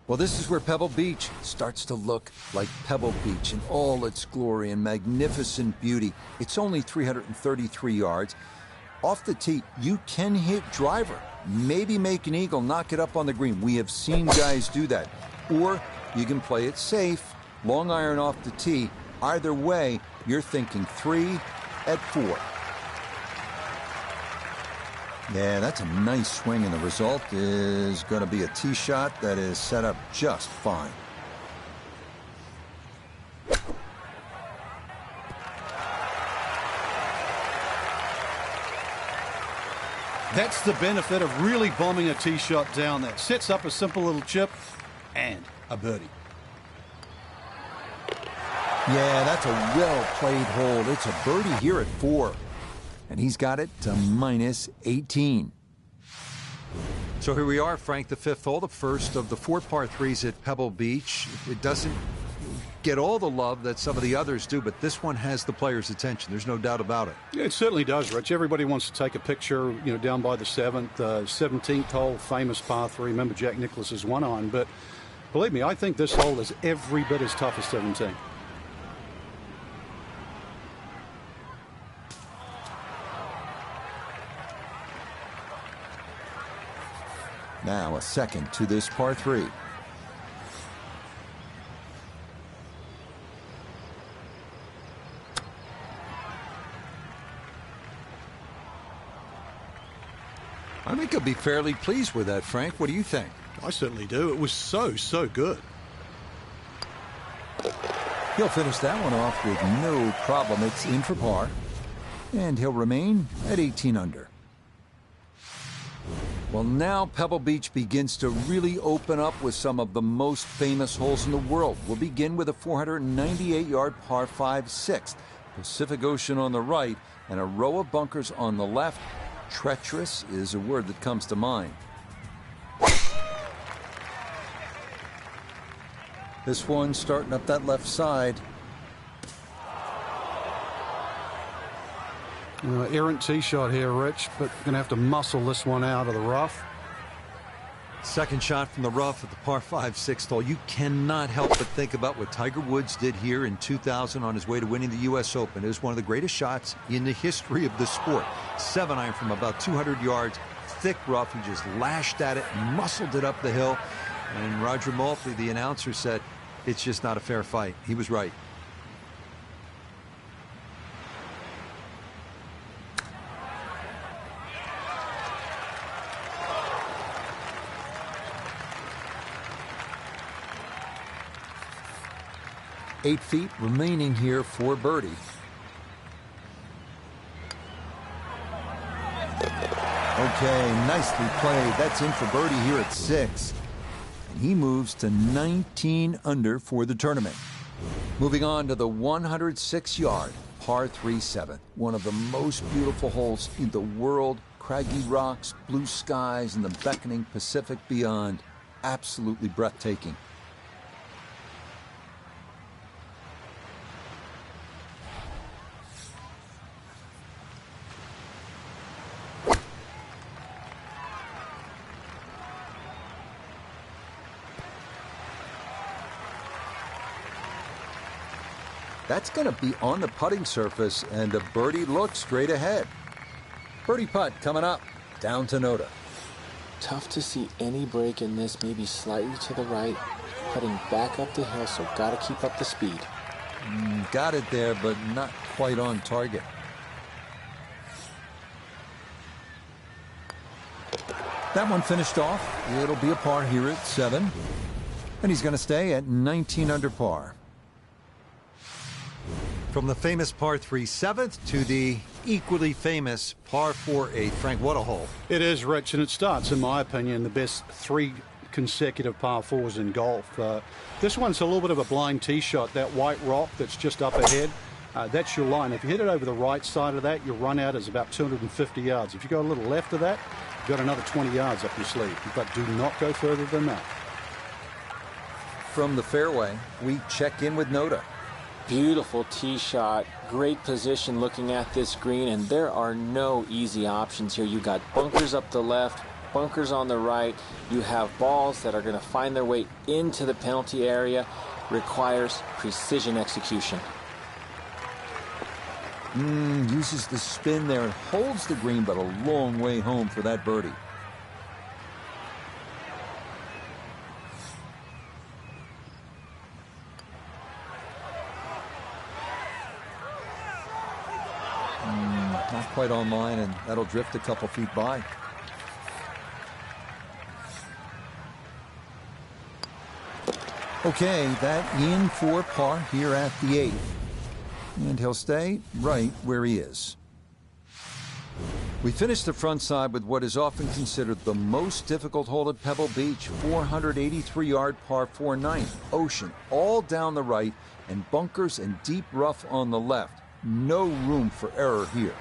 Well, this is where Pebble Beach starts to look like Pebble Beach in all its glory and magnificent beauty. It's only 333 yards. Off the tee, you can hit driver. Maybe make an eagle, knock it up on the green. We have seen guys do that. Or you can play it safe, long iron off the tee. Either way, you're thinking 3 at 4. Yeah, that's a nice swing, and the result is going to be a tee shot that is set up just fine. That's the benefit of really bombing a tee shot down there. Sets up a simple little chip and a birdie. Yeah, that's a well-played hole. It's a birdie here at 4. And he's got it to minus 18. So here we are, Frank, the 5th hole, the first of the 4 par 3s at Pebble Beach. It doesn't get all the love that some of the others do, but this one has the players' attention. There's no doubt about it. Yeah, it certainly does, Rich. Everybody wants to take a picture, down by the 7th, 17th hole, famous par 3. Remember Jack Nicklaus's one iron, but believe me, I think this hole is every bit as tough as 17. Now a second to this par 3. I think he'll be fairly pleased with that, Frank. What do you think? I certainly do. It was so good. He'll finish that one off with no problem. It's in for par. And he'll remain at 18 under. Well, now Pebble Beach begins to really open up with some of the most famous holes in the world. We'll begin with a 498-yard par 5/6. Pacific Ocean on the right and a row of bunkers on the left. Treacherous is a word that comes to mind. This one starting up that left side. Errant tee shot here, Rich, but going to have to muscle this one out of the rough. Second shot from the rough at the par 5/6 hole. You cannot help but think about what Tiger Woods did here in 2000 on his way to winning the U.S. Open. It was one of the greatest shots in the history of the sport. 7-iron from about 200 yards, thick rough. He just lashed at it, muscled it up the hill. And Roger Maltby, the announcer, said, it's just not a fair fight. He was right. Eight feet remaining here for birdie. Okay, nicely played. That's in for birdie here at 6. And he moves to 19 under for the tournament. Moving on to the 106-yard par 3-7. One of the most beautiful holes in the world. Craggy rocks, blue skies, and the beckoning Pacific beyond. Absolutely breathtaking. That's going to be on the putting surface, and a birdie looks straight ahead. Birdie putt coming up, down to Noda. Tough to see any break in this, maybe slightly to the right. Putting back up the hill, so got to keep up the speed. Got it there, but not quite on target. That one finished off. It'll be a par here at 7. And he's going to stay at 19 under par. From the famous par 3-7 to the equally famous par 4-8. Frank, what a hole. It is, Rich, and it starts, in my opinion, the best 3 consecutive par 4s in golf. This one's a little bit of a blind tee shot. That white rock that's just up ahead, that's your line. If you hit it over the right side of that, your run out is about 250 yards. If you go a little left of that, you've got another 20 yards up your sleeve. But do not go further than that. From the fairway, we check in with Noda. Beautiful tee shot, great position looking at this green, and there are no easy options here. You got bunkers up the left, bunkers on the right. You have balls that are going to find their way into the penalty area. Requires precision execution. Uses the spin there and holds the green, but a long way home for that birdie. Not quite on line, and that'll drift a couple feet by. Okay, that in for par here at the 8th. And he'll stay right where he is. We finished the front side with what is often considered the most difficult hole at Pebble Beach. 483-yard par 4-9. Ocean all down the right, and bunkers and deep rough on the left. No room for error here.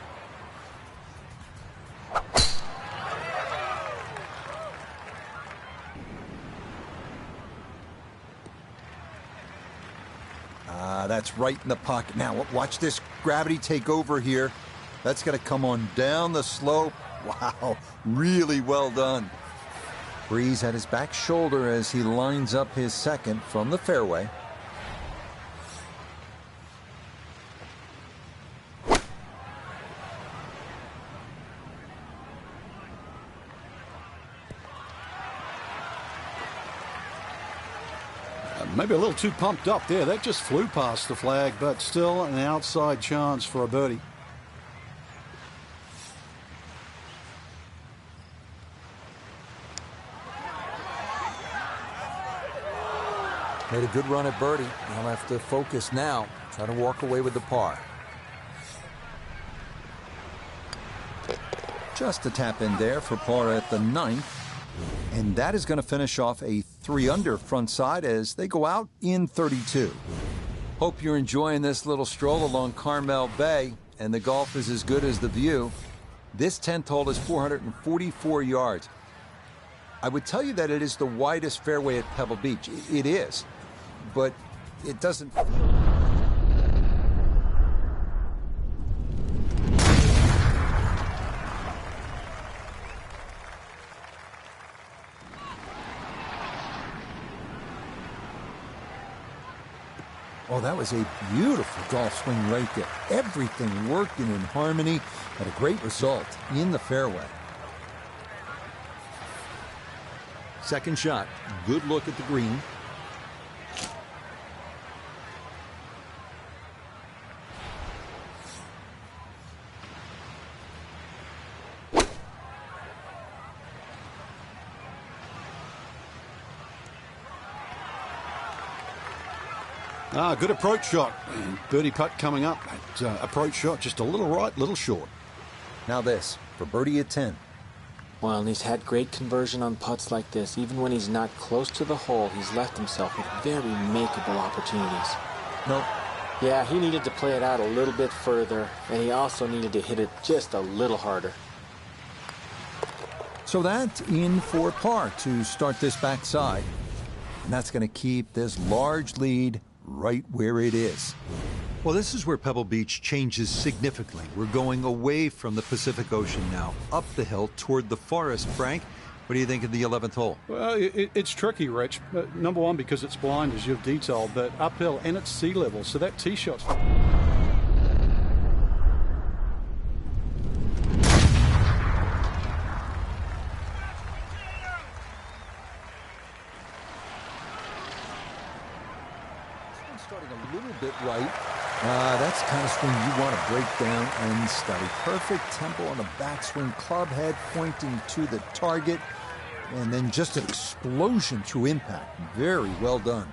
That's right in the pocket. Now, watch this gravity take over here. That's going to come on down the slope. Wow, really well done. Breeze at his back shoulder as he lines up his second from the fairway. Maybe a little too pumped up there. That just flew past the flag, but still an outside chance for a birdie. Made a good run at birdie. He'll have to focus now. Try to walk away with the par. Just a tap in there for par at the 9th. And that is going to finish off a 3-under front side as they go out in 32. Hope you're enjoying this little stroll along Carmel Bay, and the golf is as good as the view. This 10th hole is 444 yards. I would tell you that it is the widest fairway at Pebble Beach. It is, but it doesn't... Oh, that was a beautiful golf swing right there. Everything working in harmony, and a great result in the fairway. Second shot. Good look at the green. Good approach shot. Birdie putt coming up. Approach shot just a little right, little short. Now this for birdie at 10. Well, and he's had great conversion on putts like this. Even when he's not close to the hole, he's left himself with very makeable opportunities. Nope. Yeah, he needed to play it out a little bit further, and he also needed to hit it just a little harder. So that's in for par to start this backside. And that's going to keep this large lead right where it is. Well, this is where Pebble Beach changes significantly. We're going away from the Pacific Ocean now, up the hill toward the forest. Frank, what do you think of the 11th hole? Well, it's tricky, Rich. Number one, because it's blind, as you've detailed, but uphill and it's sea level, so that tee shot's... Starting a little bit right. That's the kind of swing you want to break down and study. Perfect tempo on the backswing, club head pointing to the target, and then just an explosion through impact. Very well done.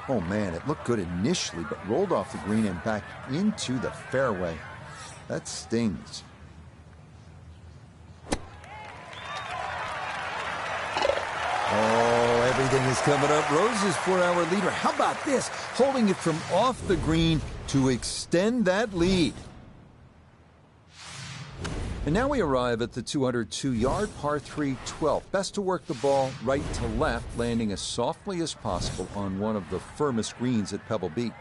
Oh man, it looked good initially, but rolled off the green and back into the fairway. That stings. Oh, everything is coming up roses for our leader. How about this? Holding it from off the green to extend that lead. And now we arrive at the 202-yard par 3 12th. Best to work the ball right to left, landing as softly as possible on one of the firmest greens at Pebble Beach.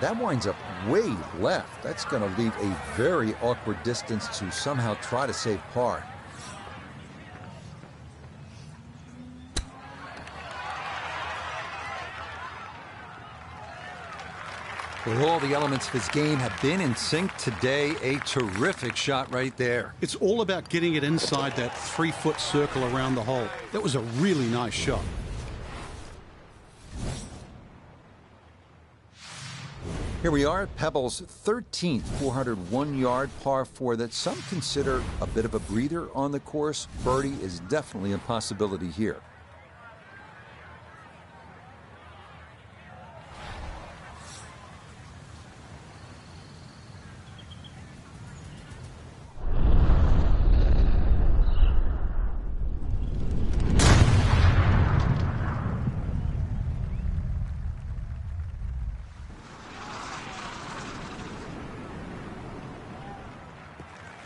That winds up way left. That's going to leave a very awkward distance to somehow try to save par. Well, all the elements of his game have been in sync today. A terrific shot right there. It's all about getting it inside that 3-foot circle around the hole. That was a really nice shot. Here we are at Pebble's 13th 401-yard par 4 that some consider a bit of a breather on the course. Birdie is definitely a possibility here.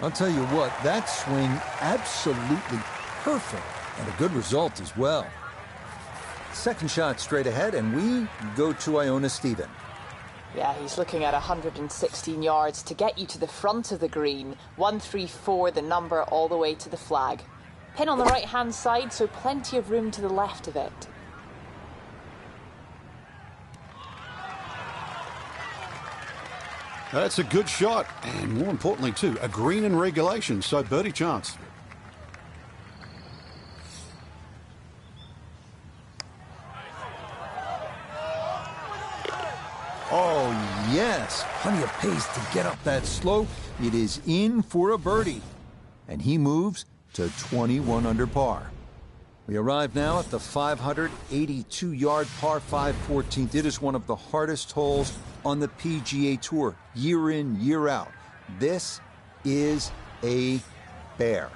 I'll tell you what, that swing absolutely perfect and a good result as well. Second shot straight ahead, and we go to Iona Stephen. Yeah, he's looking at 116 yards to get you to the front of the green. 134, the number, all the way to the flag. Pin on the right-hand side, so plenty of room to the left of it. That's a good shot, and more importantly, too, a green in regulation, so birdie chance. Oh, yes, plenty of pace to get up that slope. It is in for a birdie, and he moves to 21 under par. We arrive now at the 582-yard par 5 14th. It is one of the hardest holes on the PGA Tour, year in, year out. This is a bear.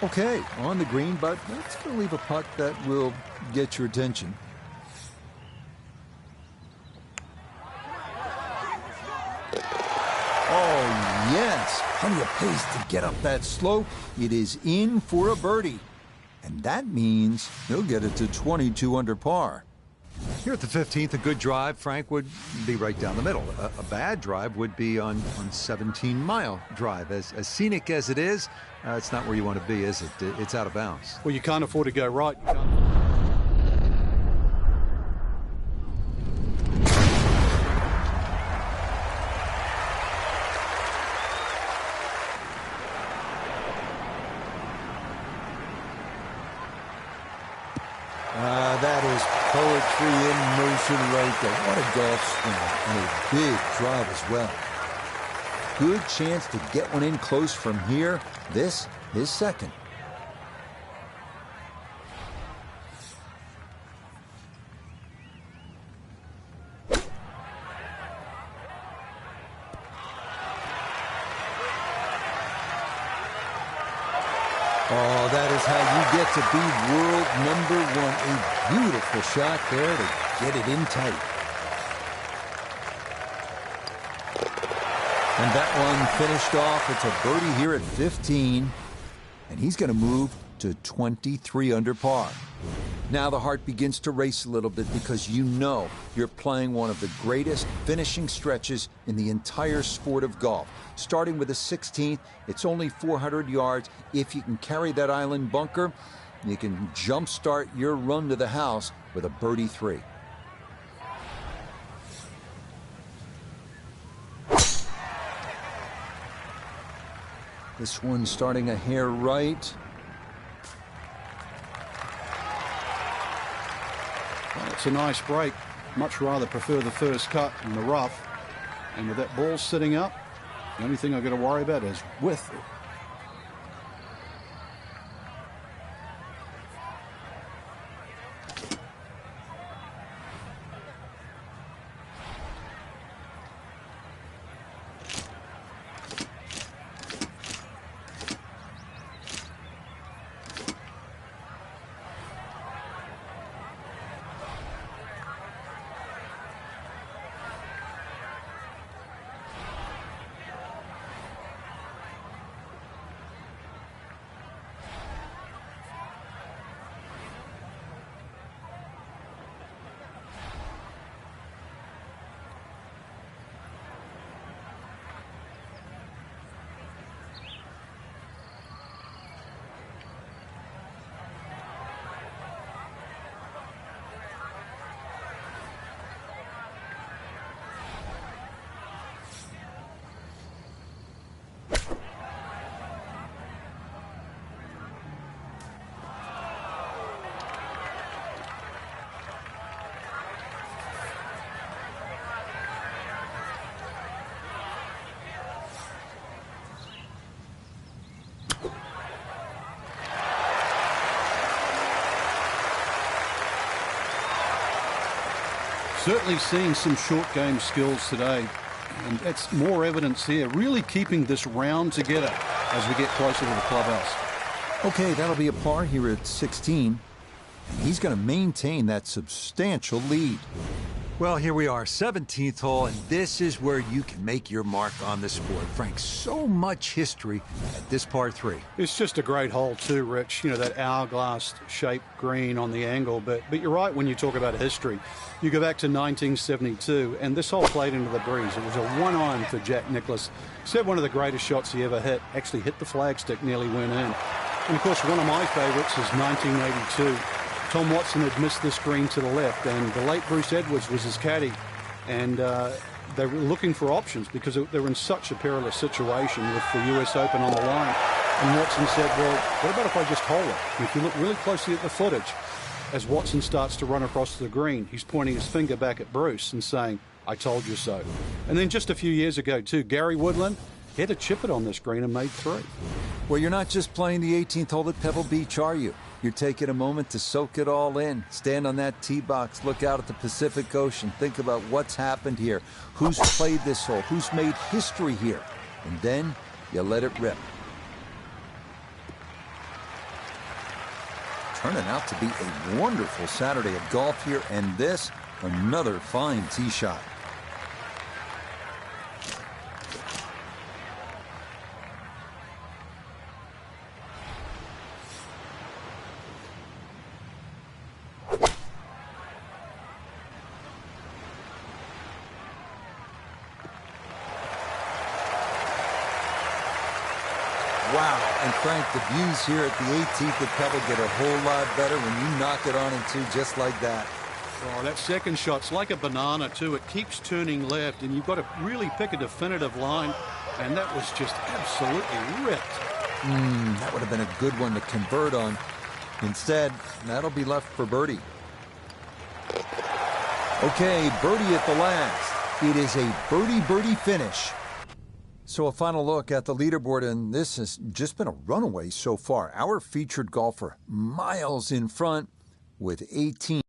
Okay, on the green, but that's going to leave a putt that will get your attention. Oh, yes. Plenty of pace to get up that slope. It is in for a birdie. And that means he'll get it to 22 under par. Here at the 15th, a good drive, Frank, would be right down the middle. A bad drive would be on 17-mile drive. As scenic as it is, it's not where you want to be, is it? It's out of bounds. Well, you can't afford to go right. That is poetry in motion right there. What a golf swing, and a big drive as well. Good chance to get one in close from here. This is second. Oh, that is how you get to be world number one. A beautiful shot there to get it in tight. And that one finished off. It's a birdie here at 15. And he's going to move to 23 under par. Now the heart begins to race a little bit because you know you're playing one of the greatest finishing stretches in the entire sport of golf. Starting with a 16th, it's only 400 yards. If you can carry that island bunker, you can jumpstart your run to the house with a birdie 3. This one starting a hair right. Well, it's a nice break. Much rather prefer the first cut in the rough. And with that ball sitting up, the only thing I've got to worry about is width. Certainly seeing some short game skills today, and that's more evidence here. Really keeping this round together as we get closer to the clubhouse. Okay, that'll be a par here at 16. And he's going to maintain that substantial lead. Well, here we are, 17th hole, and this is where you can make your mark on the sport. Frank, so much history at this par 3. It's just a great hole too, Rich. You know, that hourglass-shaped green on the angle. But you're right when you talk about history. You go back to 1972, and this hole played into the breeze. It was a one-iron for Jack Nicklaus. Said one of the greatest shots he ever hit. Actually hit the flagstick, nearly went in. And, of course, one of my favorites is 1982. Tom Watson had missed this green to the left, and the late Bruce Edwards was his caddy. And they were looking for options because they were in such a perilous situation with the US Open on the line. And Watson said, well, what about if I just hole it? And if you look really closely at the footage, as Watson starts to run across the green, he's pointing his finger back at Bruce and saying, I told you so. And then just a few years ago, too, Gary Woodland hit a chip it on this green and made 3. Well, you're not just playing the 18th hole at Pebble Beach, are you? You're taking a moment to soak it all in. Stand on that tee box, look out at the Pacific Ocean, think about what's happened here, who's played this hole, who's made history here, and then you let it rip. turning out to be a wonderful Saturday of golf here, and this, another fine tee shot. Wow, and Frank, the views here at the 18th at Pebble get a whole lot better when you knock it on into just like that. Oh, that second shot's like a banana, too. It keeps turning left, and you've got to really pick a definitive line, and that was just absolutely ripped. That would have been a good one to convert on. Instead, that'll be left for birdie. Okay, birdie at the last. It is a birdie finish. So a final look at the leaderboard, and this has just been a runaway so far. Our featured golfer miles in front with 18.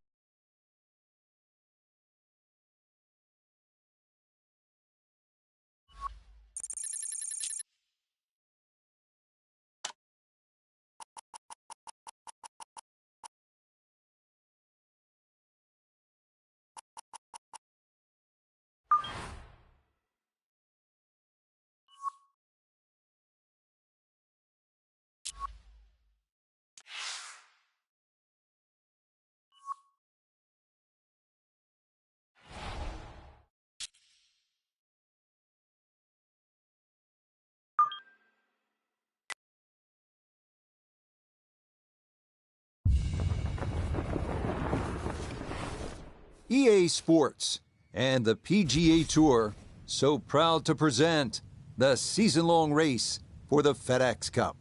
EA Sports and the PGA Tour so proud to present the season-long race for the FedEx Cup.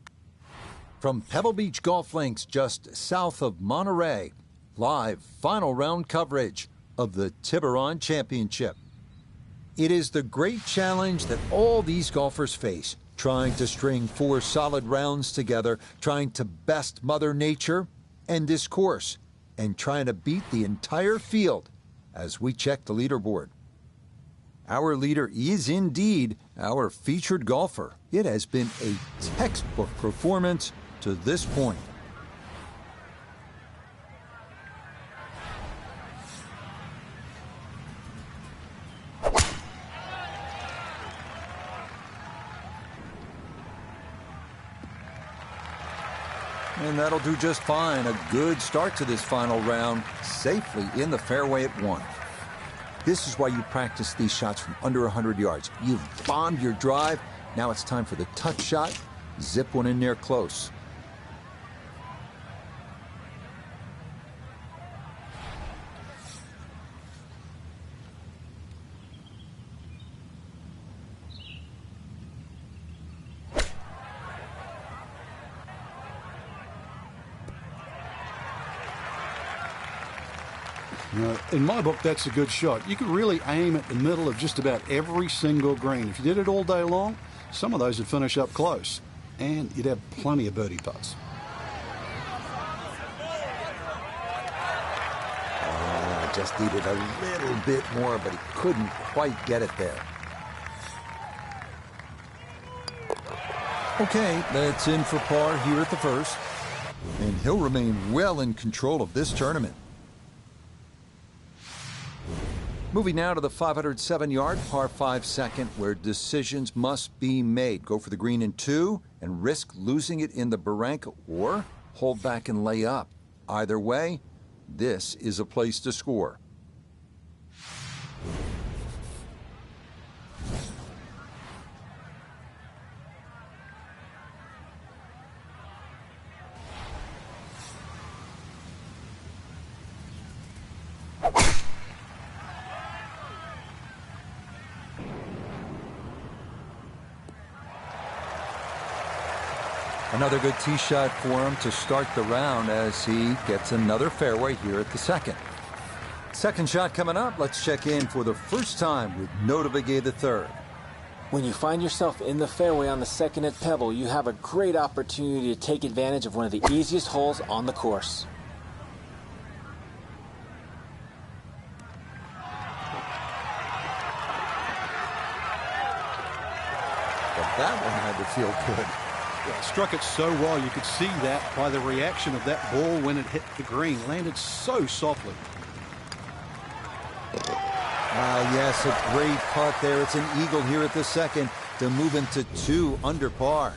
From Pebble Beach Golf Links just south of Monterey, live final round coverage of the Tiburon Championship. It is the great challenge that all these golfers face, trying to string 4 solid rounds together, trying to best Mother Nature and this course, and trying to beat the entire field as we check the leaderboard. Our leader is indeed our featured golfer. It has been a textbook performance to this point. And that'll do just fine. A good start to this final round, safely in the fairway at 1. This is why you practice these shots from under 100 yards. You've bombed your drive. Now it's time for the touch shot. Zip one in there close. In my book, that's a good shot. You could really aim at the middle of just about every single green. If you did it all day long, some of those would finish up close, and you'd have plenty of birdie putts. Just needed a little bit more, but he couldn't quite get it there. Okay, that's in for par here at the first, and he'll remain well in control of this tournament. Moving now to the 507-yard par 5 second, where decisions must be made. Go for the green in 2 and risk losing it in the barranca, or hold back and lay up. Either way, this is a place to score. Another good tee shot for him to start the round as he gets another fairway here at the second. Second shot coming up. Let's check in for the first time with Notavigay III. When you find yourself in the fairway on the second at Pebble, you have a great opportunity to take advantage of one of the easiest holes on the course. But that one had to feel good. Struck it so well. You could see that by the reaction of that ball when it hit the green. Landed so softly. Yes, a great putt there. It's an eagle here at the second to move him to 2 under par.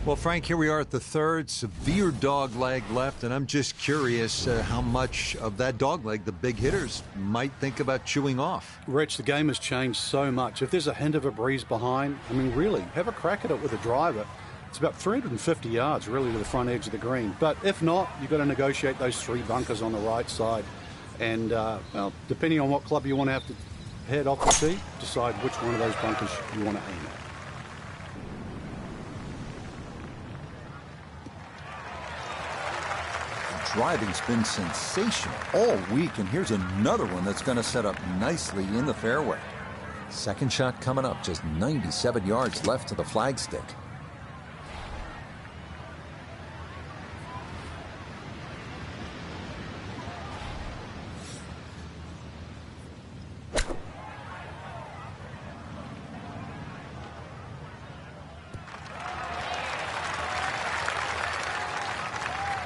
Well, Frank, here we are at the third. Severe dog leg left, and I'm just curious how much of that dog leg the big hitters might think about chewing off. Rich, the game has changed so much. If there's a hint of a breeze behind, I mean, really, have a crack at it with a driver. It's about 350 yards, really, to the front edge of the green. But if not, you've got to negotiate those 3 bunkers on the right side. And, well, depending on what club you want to have to head off the tee, decide which one of those bunkers you want to aim at. Driving's been sensational all week, and here's another one that's going to set up nicely in the fairway. Second shot coming up, just 97 yards left to the flagstick.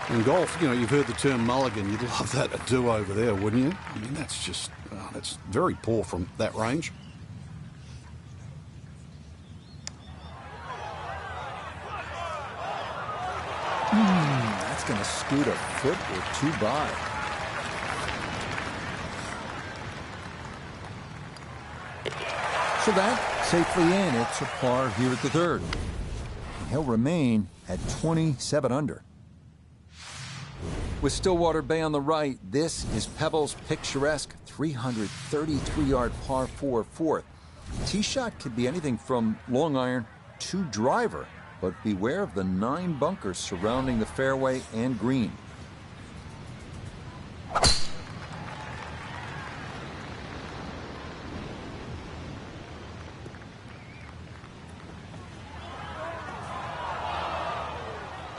In golf, you know, you've heard the term mulligan. You'd love that to do over there, wouldn't you? I mean, that's just, that's very poor from that range. That's going to scoot a foot or 2 by. So that safely in. It's a par here at the third. And he'll remain at 27 under. With Stillwater Bay on the right, this is Pebble's picturesque 333-yard par 4 fourth. Tee shot could be anything from long iron to driver, but beware of the 9 bunkers surrounding the fairway and green.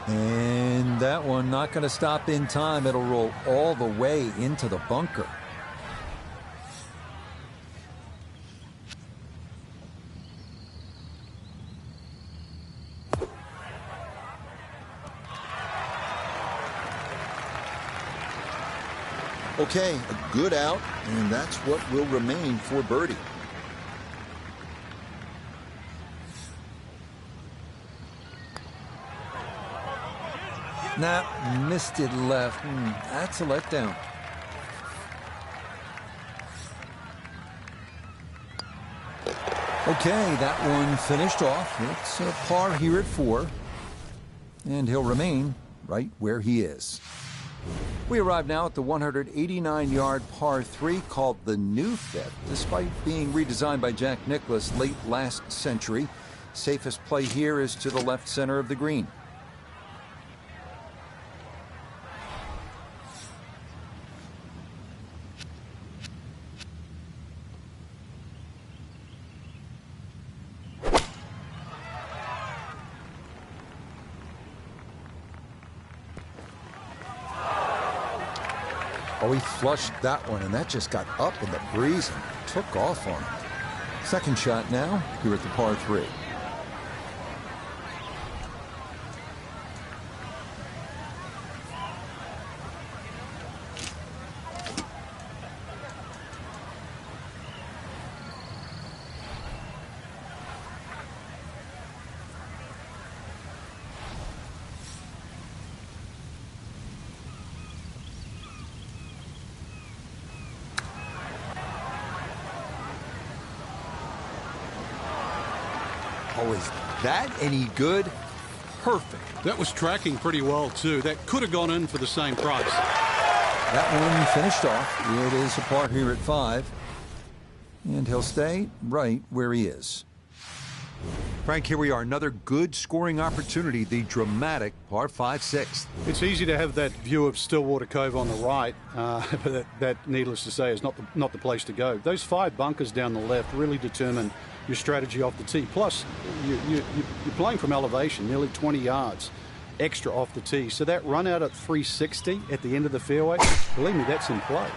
And that one not going to stop in time. It'll roll all the way into the bunker. Okay, a good out, and that's what will remain for birdie. Nah, missed it left. That's a letdown. Okay, that one finished off. It's a par here at 4. And he'll remain right where he is. We arrive now at the 189-yard par 3 called the New Fifth. Despite being redesigned by Jack Nicklaus late last century, safest play here is to the left center of the green. Oh, he flushed that one, and that just got up in the breeze and took off on him. Second shot now, here at the par 3. Oh, is that any good? Perfect. That was tracking pretty well, too. That could have gone in for the same price. That one finished off. It is a par here at 5. And he'll stay right where he is. Frank, here we are. Another good scoring opportunity. The dramatic par 5/6. It's easy to have that view of Stillwater Cove on the right, but that, needless to say, is not the place to go. Those 5 bunkers down the left really determine your strategy off the tee. Plus, you're playing from elevation, nearly 20 yards extra off the tee. So that run out at 360 at the end of the fairway, believe me, that's in play.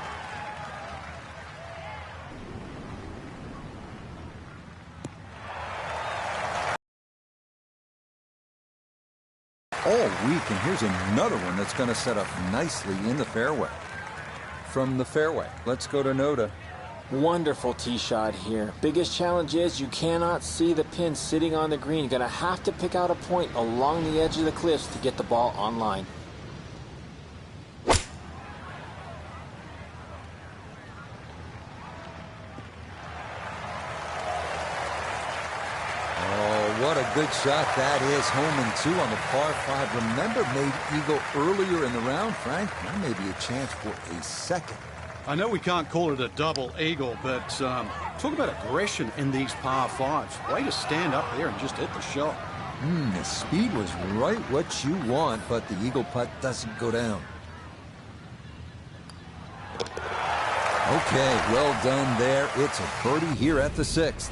all week, and here's another one that's going to set up nicely in the fairway. From the fairway, let's go to Noda. Wonderful tee shot here. Biggest challenge is you cannot see the pin sitting on the green. You're going to have to pick out a point along the edge of the cliffs to get the ball on line. What a good shot that is. Home and 2 on the par 5. Remember, made eagle earlier in the round, Frank. There may be a chance for a second. I know we can't call it a double eagle, but talk about aggression in these par 5s. Way to stand up there and just hit the shot. The speed was right what you want, but the eagle putt doesn't go down. Okay, well done there. It's a birdie here at the 6th.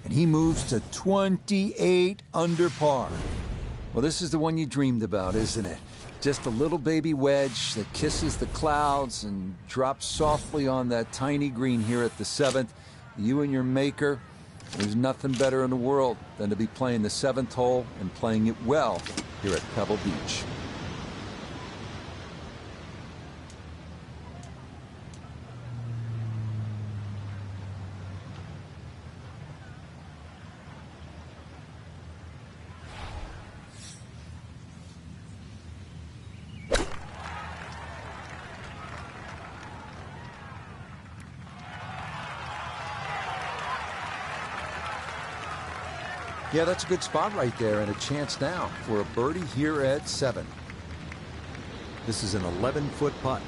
And he moves to 28 under par. Well, this is the one you dreamed about, isn't it? Just a little baby wedge that kisses the clouds and drops softly on that tiny green here at the 7th. You and your maker, there's nothing better in the world than to be playing the 7th hole and playing it well here at Pebble Beach. Yeah, that's a good spot right there, and a chance now for a birdie here at 7. This is an 11-foot putt.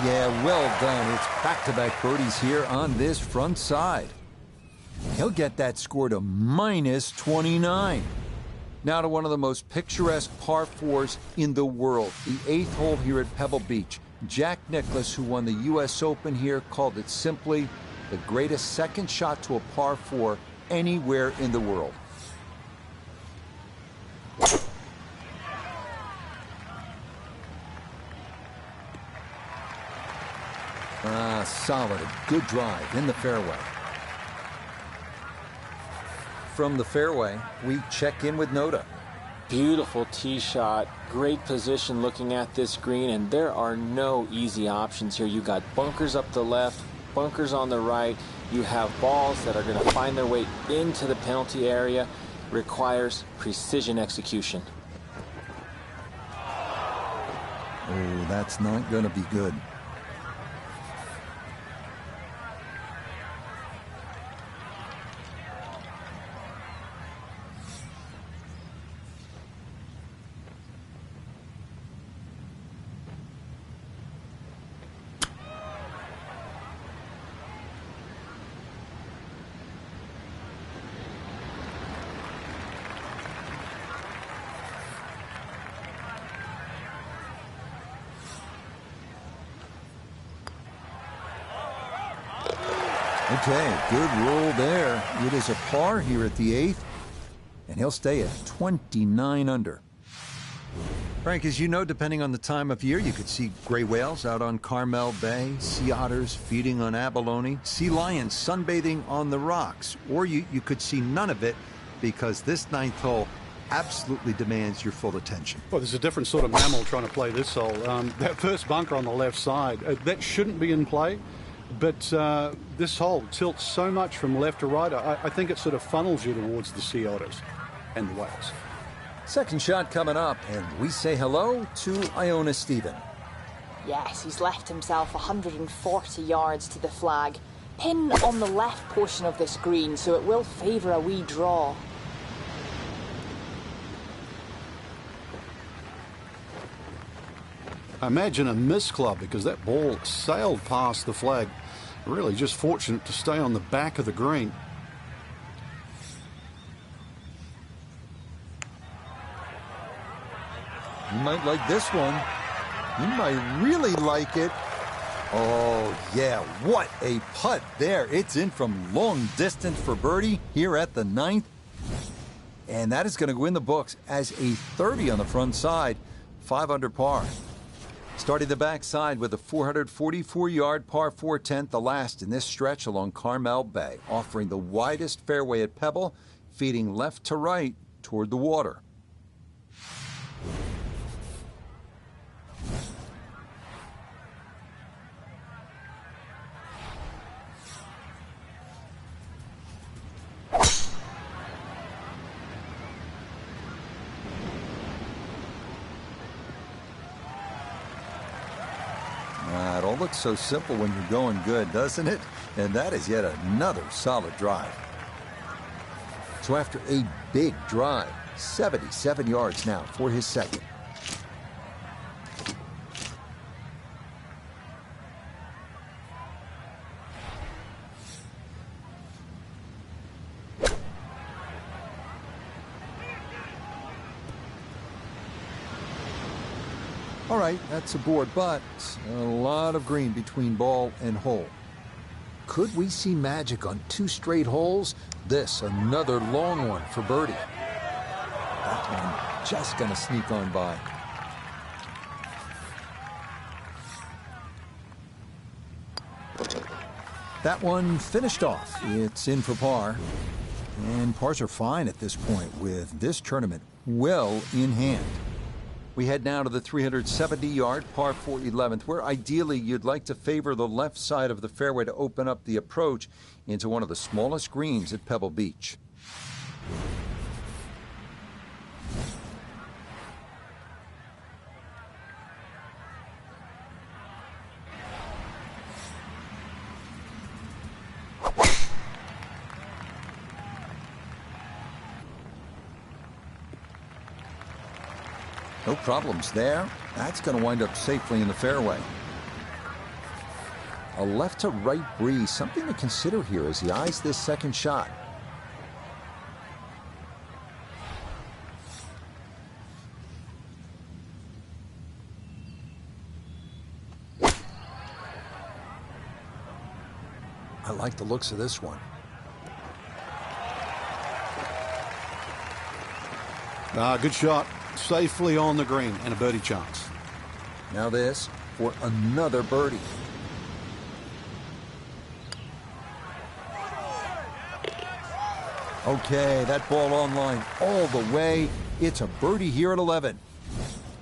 Yeah, well done. It's back-to-back birdies here on this front side. He'll get that score to minus 29. Now to one of the most picturesque par 4s in the world, the 8th hole here at Pebble Beach. Jack Nicklaus, who won the U.S. Open here, called it simply the greatest second shot to a par 4 anywhere in the world. Solid, good drive in the fairway. From the fairway, we check in with Noda. Beautiful tee shot, great position looking at this green, and there are no easy options here. You got bunkers up the left, bunkers on the right. You have balls that are going to find their way into the penalty area. Requires precision execution. Oh, that's not going to be good. Okay, good roll there. It is a par here at the 8th, and he'll stay at 29 under. Frank, as you know, depending on the time of year, you could see gray whales out on Carmel Bay, sea otters feeding on abalone, sea lions sunbathing on the rocks, or you could see none of it because this 9th hole absolutely demands your full attention. Well, there's a different sort of mammal trying to play this hole. That first bunker on the left side, that shouldn't be in play. But this hole tilts so much from left to right, I think it sort of funnels you towards the sea otters and the whales. Second shot coming up, and we say hello to Iona Stephen. Yes, he's left himself 140 yards to the flag. Pin on the left portion of this green, so it will favour a wee draw. I imagine a miss club because that ball sailed past the flag. Really just fortunate to stay on the back of the green. You might like this one. You might really like it. Oh, yeah, what a putt there. It's in from long distance for birdie here at the 9th. And that is going to go in the books as a 30 on the front side, 5 under par. Starting the backside with a 444-yard par 4 10th, the last in this stretch along Carmel Bay, offering the widest fairway at Pebble, feeding left to right toward the water. It all looks so simple when you're going good, doesn't it? And that is yet another solid drive. So after a big drive, 77 yards now for his second. All right, that's a board, but a lot of green between ball and hole. Could we see magic on 2 straight holes? This, another long one for birdie. That one just going to sneak on by. That one finished off. It's in for par. And pars are fine at this point with this tournament well in hand. We head now to the 370-yard par 4 11th, where ideally you'd like to favor the left side of the fairway to open up the approach into one of the smallest greens at Pebble Beach. No problems there. That's going to wind up safely in the fairway. A left to right breeze, something to consider here as he eyes this second shot. I like the looks of this one. Good shot. Safely on the green and a birdie chance. Now this for another birdie. Okay, that ball on line all the way. It's a birdie here at 11.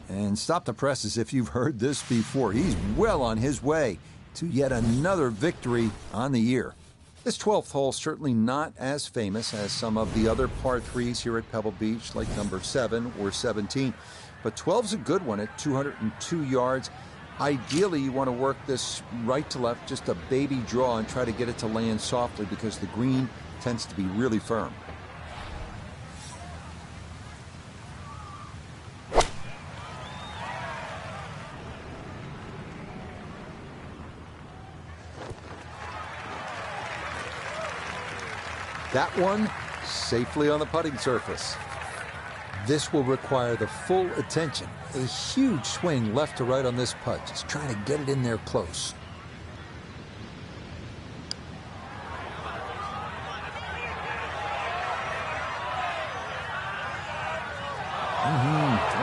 And stop the press as if you've heard this before. He's well on his way to yet another victory on the year. This 12th hole certainly not as famous as some of the other par 3s here at Pebble Beach, like number 7 or 17. But 12's a good one at 202 yards. Ideally, you want to work this right to left, just a baby draw, and try to get it to land softly because the green tends to be really firm. That one safely on the putting surface. This will require the full attention. A huge swing left to right on this putt. Just trying to get it in there close.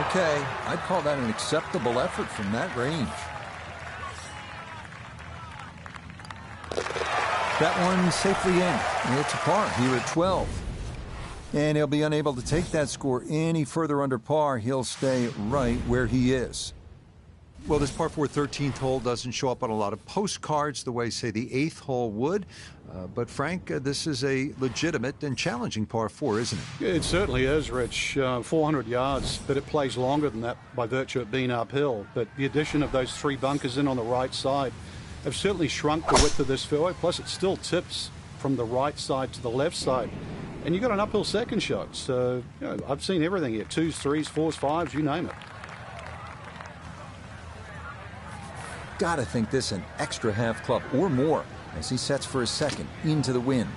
Okay, I'd call that an acceptable effort from that range. That one safely in. It's a par here at 12. And he'll be unable to take that score any further under par. He'll stay right where he is. Well, this par 4 13th hole doesn't show up on a lot of postcards the way, say, the 8th hole would. But, Frank, this is a legitimate and challenging par 4, isn't it? It certainly is, Rich. 400 yards, but it plays longer than that by virtue of being uphill. But the addition of those 3 bunkers in on the right side have certainly shrunk the width of this fairway. Plus, it still tips from the right side to the left side. And you've got an uphill second shot. So, I've seen everything here. 2s, 3s, 4s, 5s, you name it. Gotta think this an extra half club or more as he sets for his second into the wind.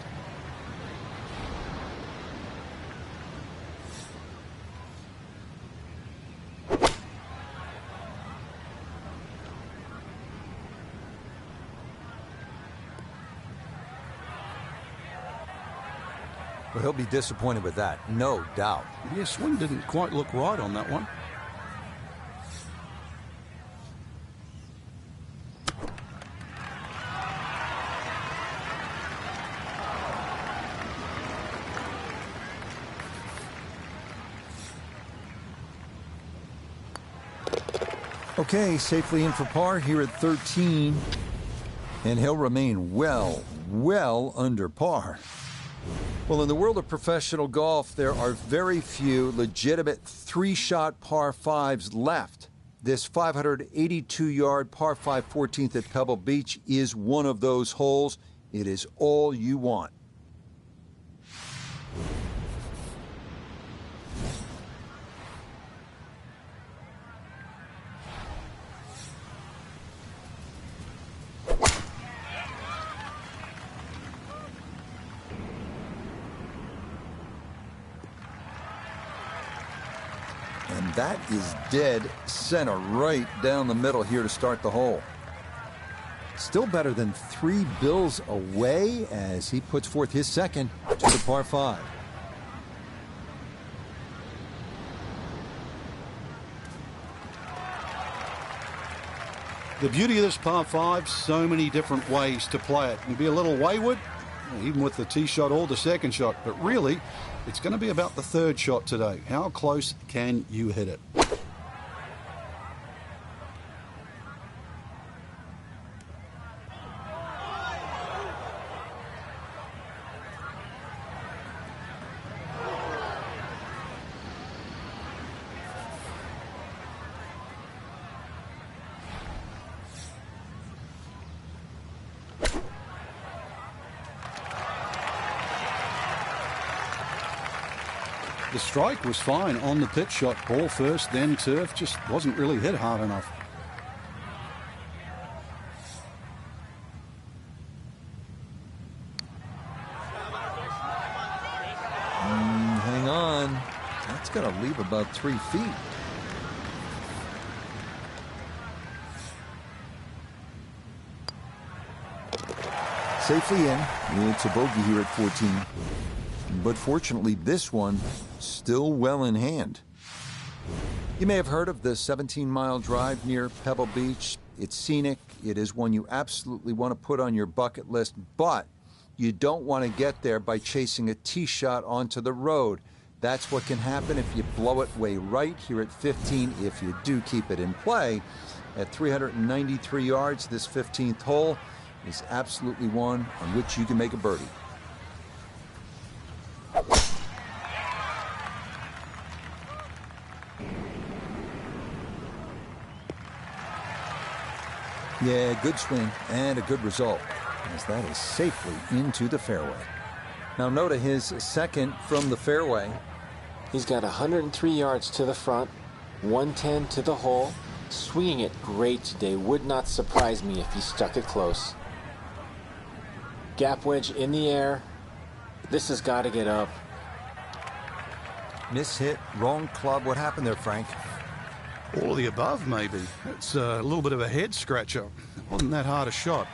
Well, he'll be disappointed with that, no doubt. Yeah, swing didn't quite look right on that one. Okay, safely in for par here at 13. And he'll remain well under par. Well, in the world of professional golf, there are very few legitimate three-shot par fives left. This 582-yard par 5 14th at Pebble Beach is one of those holes. It is all you want. And that is dead center right down the middle here to start the hole. Still better than 3 bills away as he puts forth his second to the par 5. The beauty of this par 5, so many different ways to play it. You can be a little wayward, even with the tee shot or the second shot, but really, it's going to be about the third shot today. How close can you hit it? The strike was fine on the pitch shot. Ball first, then turf. Just wasn't really hit hard enough. Hang on. That's going to leave about 3 feet. Safely in. It's a bogey here at 14. But fortunately, this one still well in hand. You may have heard of the 17-mile drive near Pebble Beach. It's scenic. It is one you absolutely want to put on your bucket list, but you don't want to get there by chasing a tee shot onto the road. That's what can happen if you blow it way right here at 15, if you do keep it in play. At 393 yards, this 15th hole is absolutely one on which you can make a birdie. Yeah, good swing and a good result, as that is safely into the fairway. Now note his second from the fairway. He's got 103 yards to the front, 110 to the hole. Swinging it great today. Would not surprise me if he stuck it close. Gap wedge in the air. This has got to get up. Mishit, wrong club. What happened there, Frank? All of the above, maybe. It's a little bit of a head scratcher. It wasn't that hard a shot.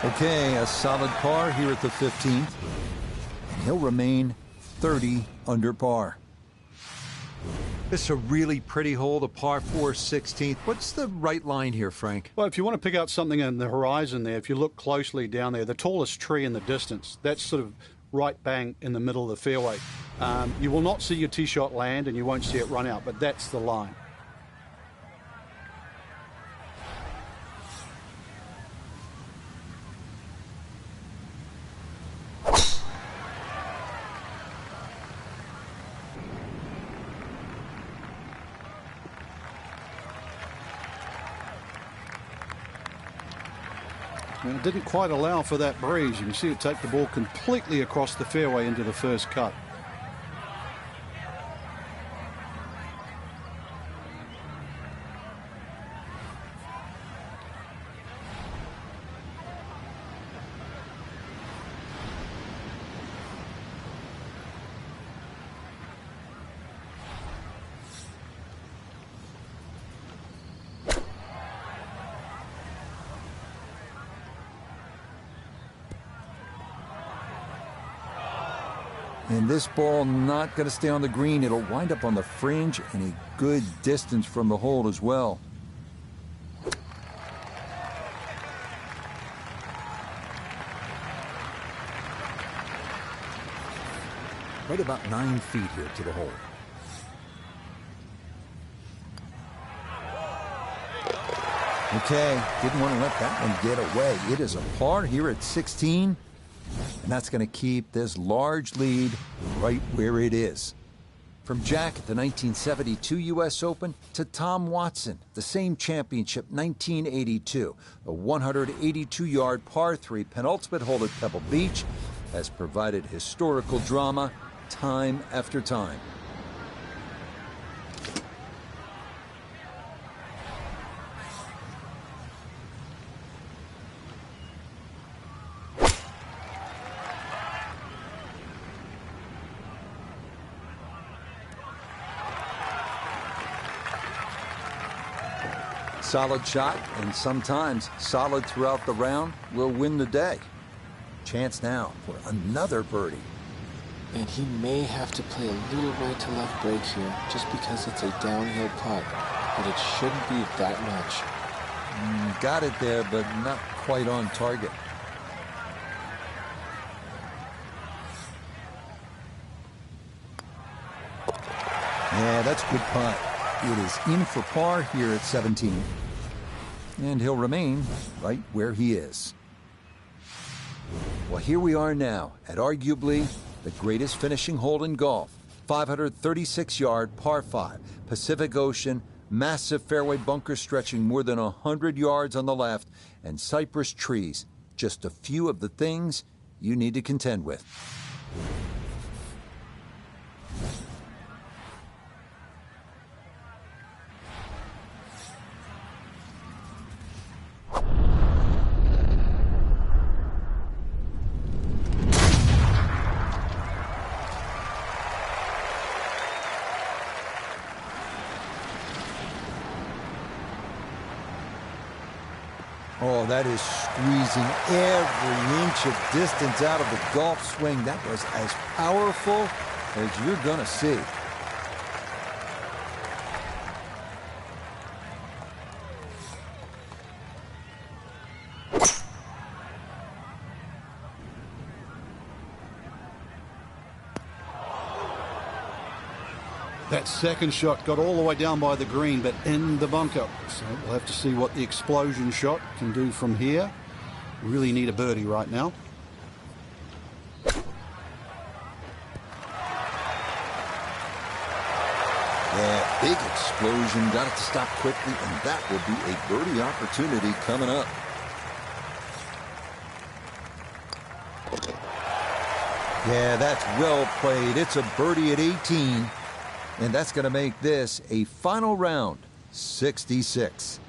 Okay, a solid par here at the 15th. And he'll remain 30 under par. This is a really pretty hole, the par 4 16th. What's the right line here, Frank? Well, if you want to pick out something in the horizon there, if you look closely down there, the tallest tree in the distance, that's sort of right bang in the middle of the fairway. You will not see your tee shot land and you won't see it run out, but that's the line. And it didn't quite allow for that breeze. You can see it take the ball completely across the fairway into the first cut. And this ball not going to stay on the green. It'll wind up on the fringe and a good distance from the hole as well. right about 9 feet here to the hole. Okay, didn't want to let that one get away. It is a par here at 16, and that's going to keep this large lead right where it is. From Jack at the 1972 U.S. Open to Tom Watson, the same championship, 1982. A 182-yard par 3 penultimate hole at Pebble Beach has provided historical drama time after time. Solid shot, and sometimes solid throughout the round, will win the day. Chance now for another birdie. And he may have to play a little right to left break here, just because it's a downhill putt. But it shouldn't be that much. Got it there, but not quite on target. Yeah, that's a good putt. It is in for par here at 17. And he'll remain right where he is. Well, here we are now at arguably the greatest finishing hole in golf. 536-yard par 5, Pacific Ocean, massive fairway bunker stretching more than 100 yards on the left, and cypress trees. Just a few of the things you need to contend with. Oh, that is squeezing every inch of distance out of the golf swing. That was as powerful as you're going to see. That second shot got all the way down by the green, but in the bunker. So we'll have to see what the explosion shot can do from here. We really need a birdie right now. Yeah, big explosion. Got it to stop quickly, and that will be a birdie opportunity coming up. Yeah, that's well played. It's a birdie at 18. And that's going to make this a final round, 66.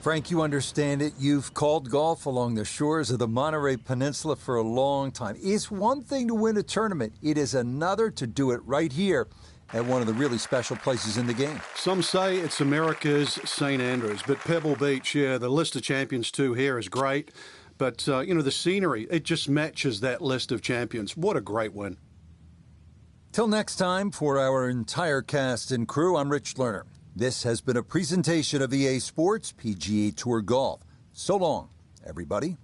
Frank, you understand it. You've called golf along the shores of the Monterey Peninsula for a long time. It's one thing to win a tournament. It is another to do it right here at one of the really special places in the game. Some say it's America's St. Andrews, but Pebble Beach, yeah, the list of champions too here is great. But, you know, the scenery, it just matches that list of champions. What a great win. Till next time, for our entire cast and crew, I'm Rich Lerner. This has been a presentation of EA Sports PGA Tour Golf. So long, everybody.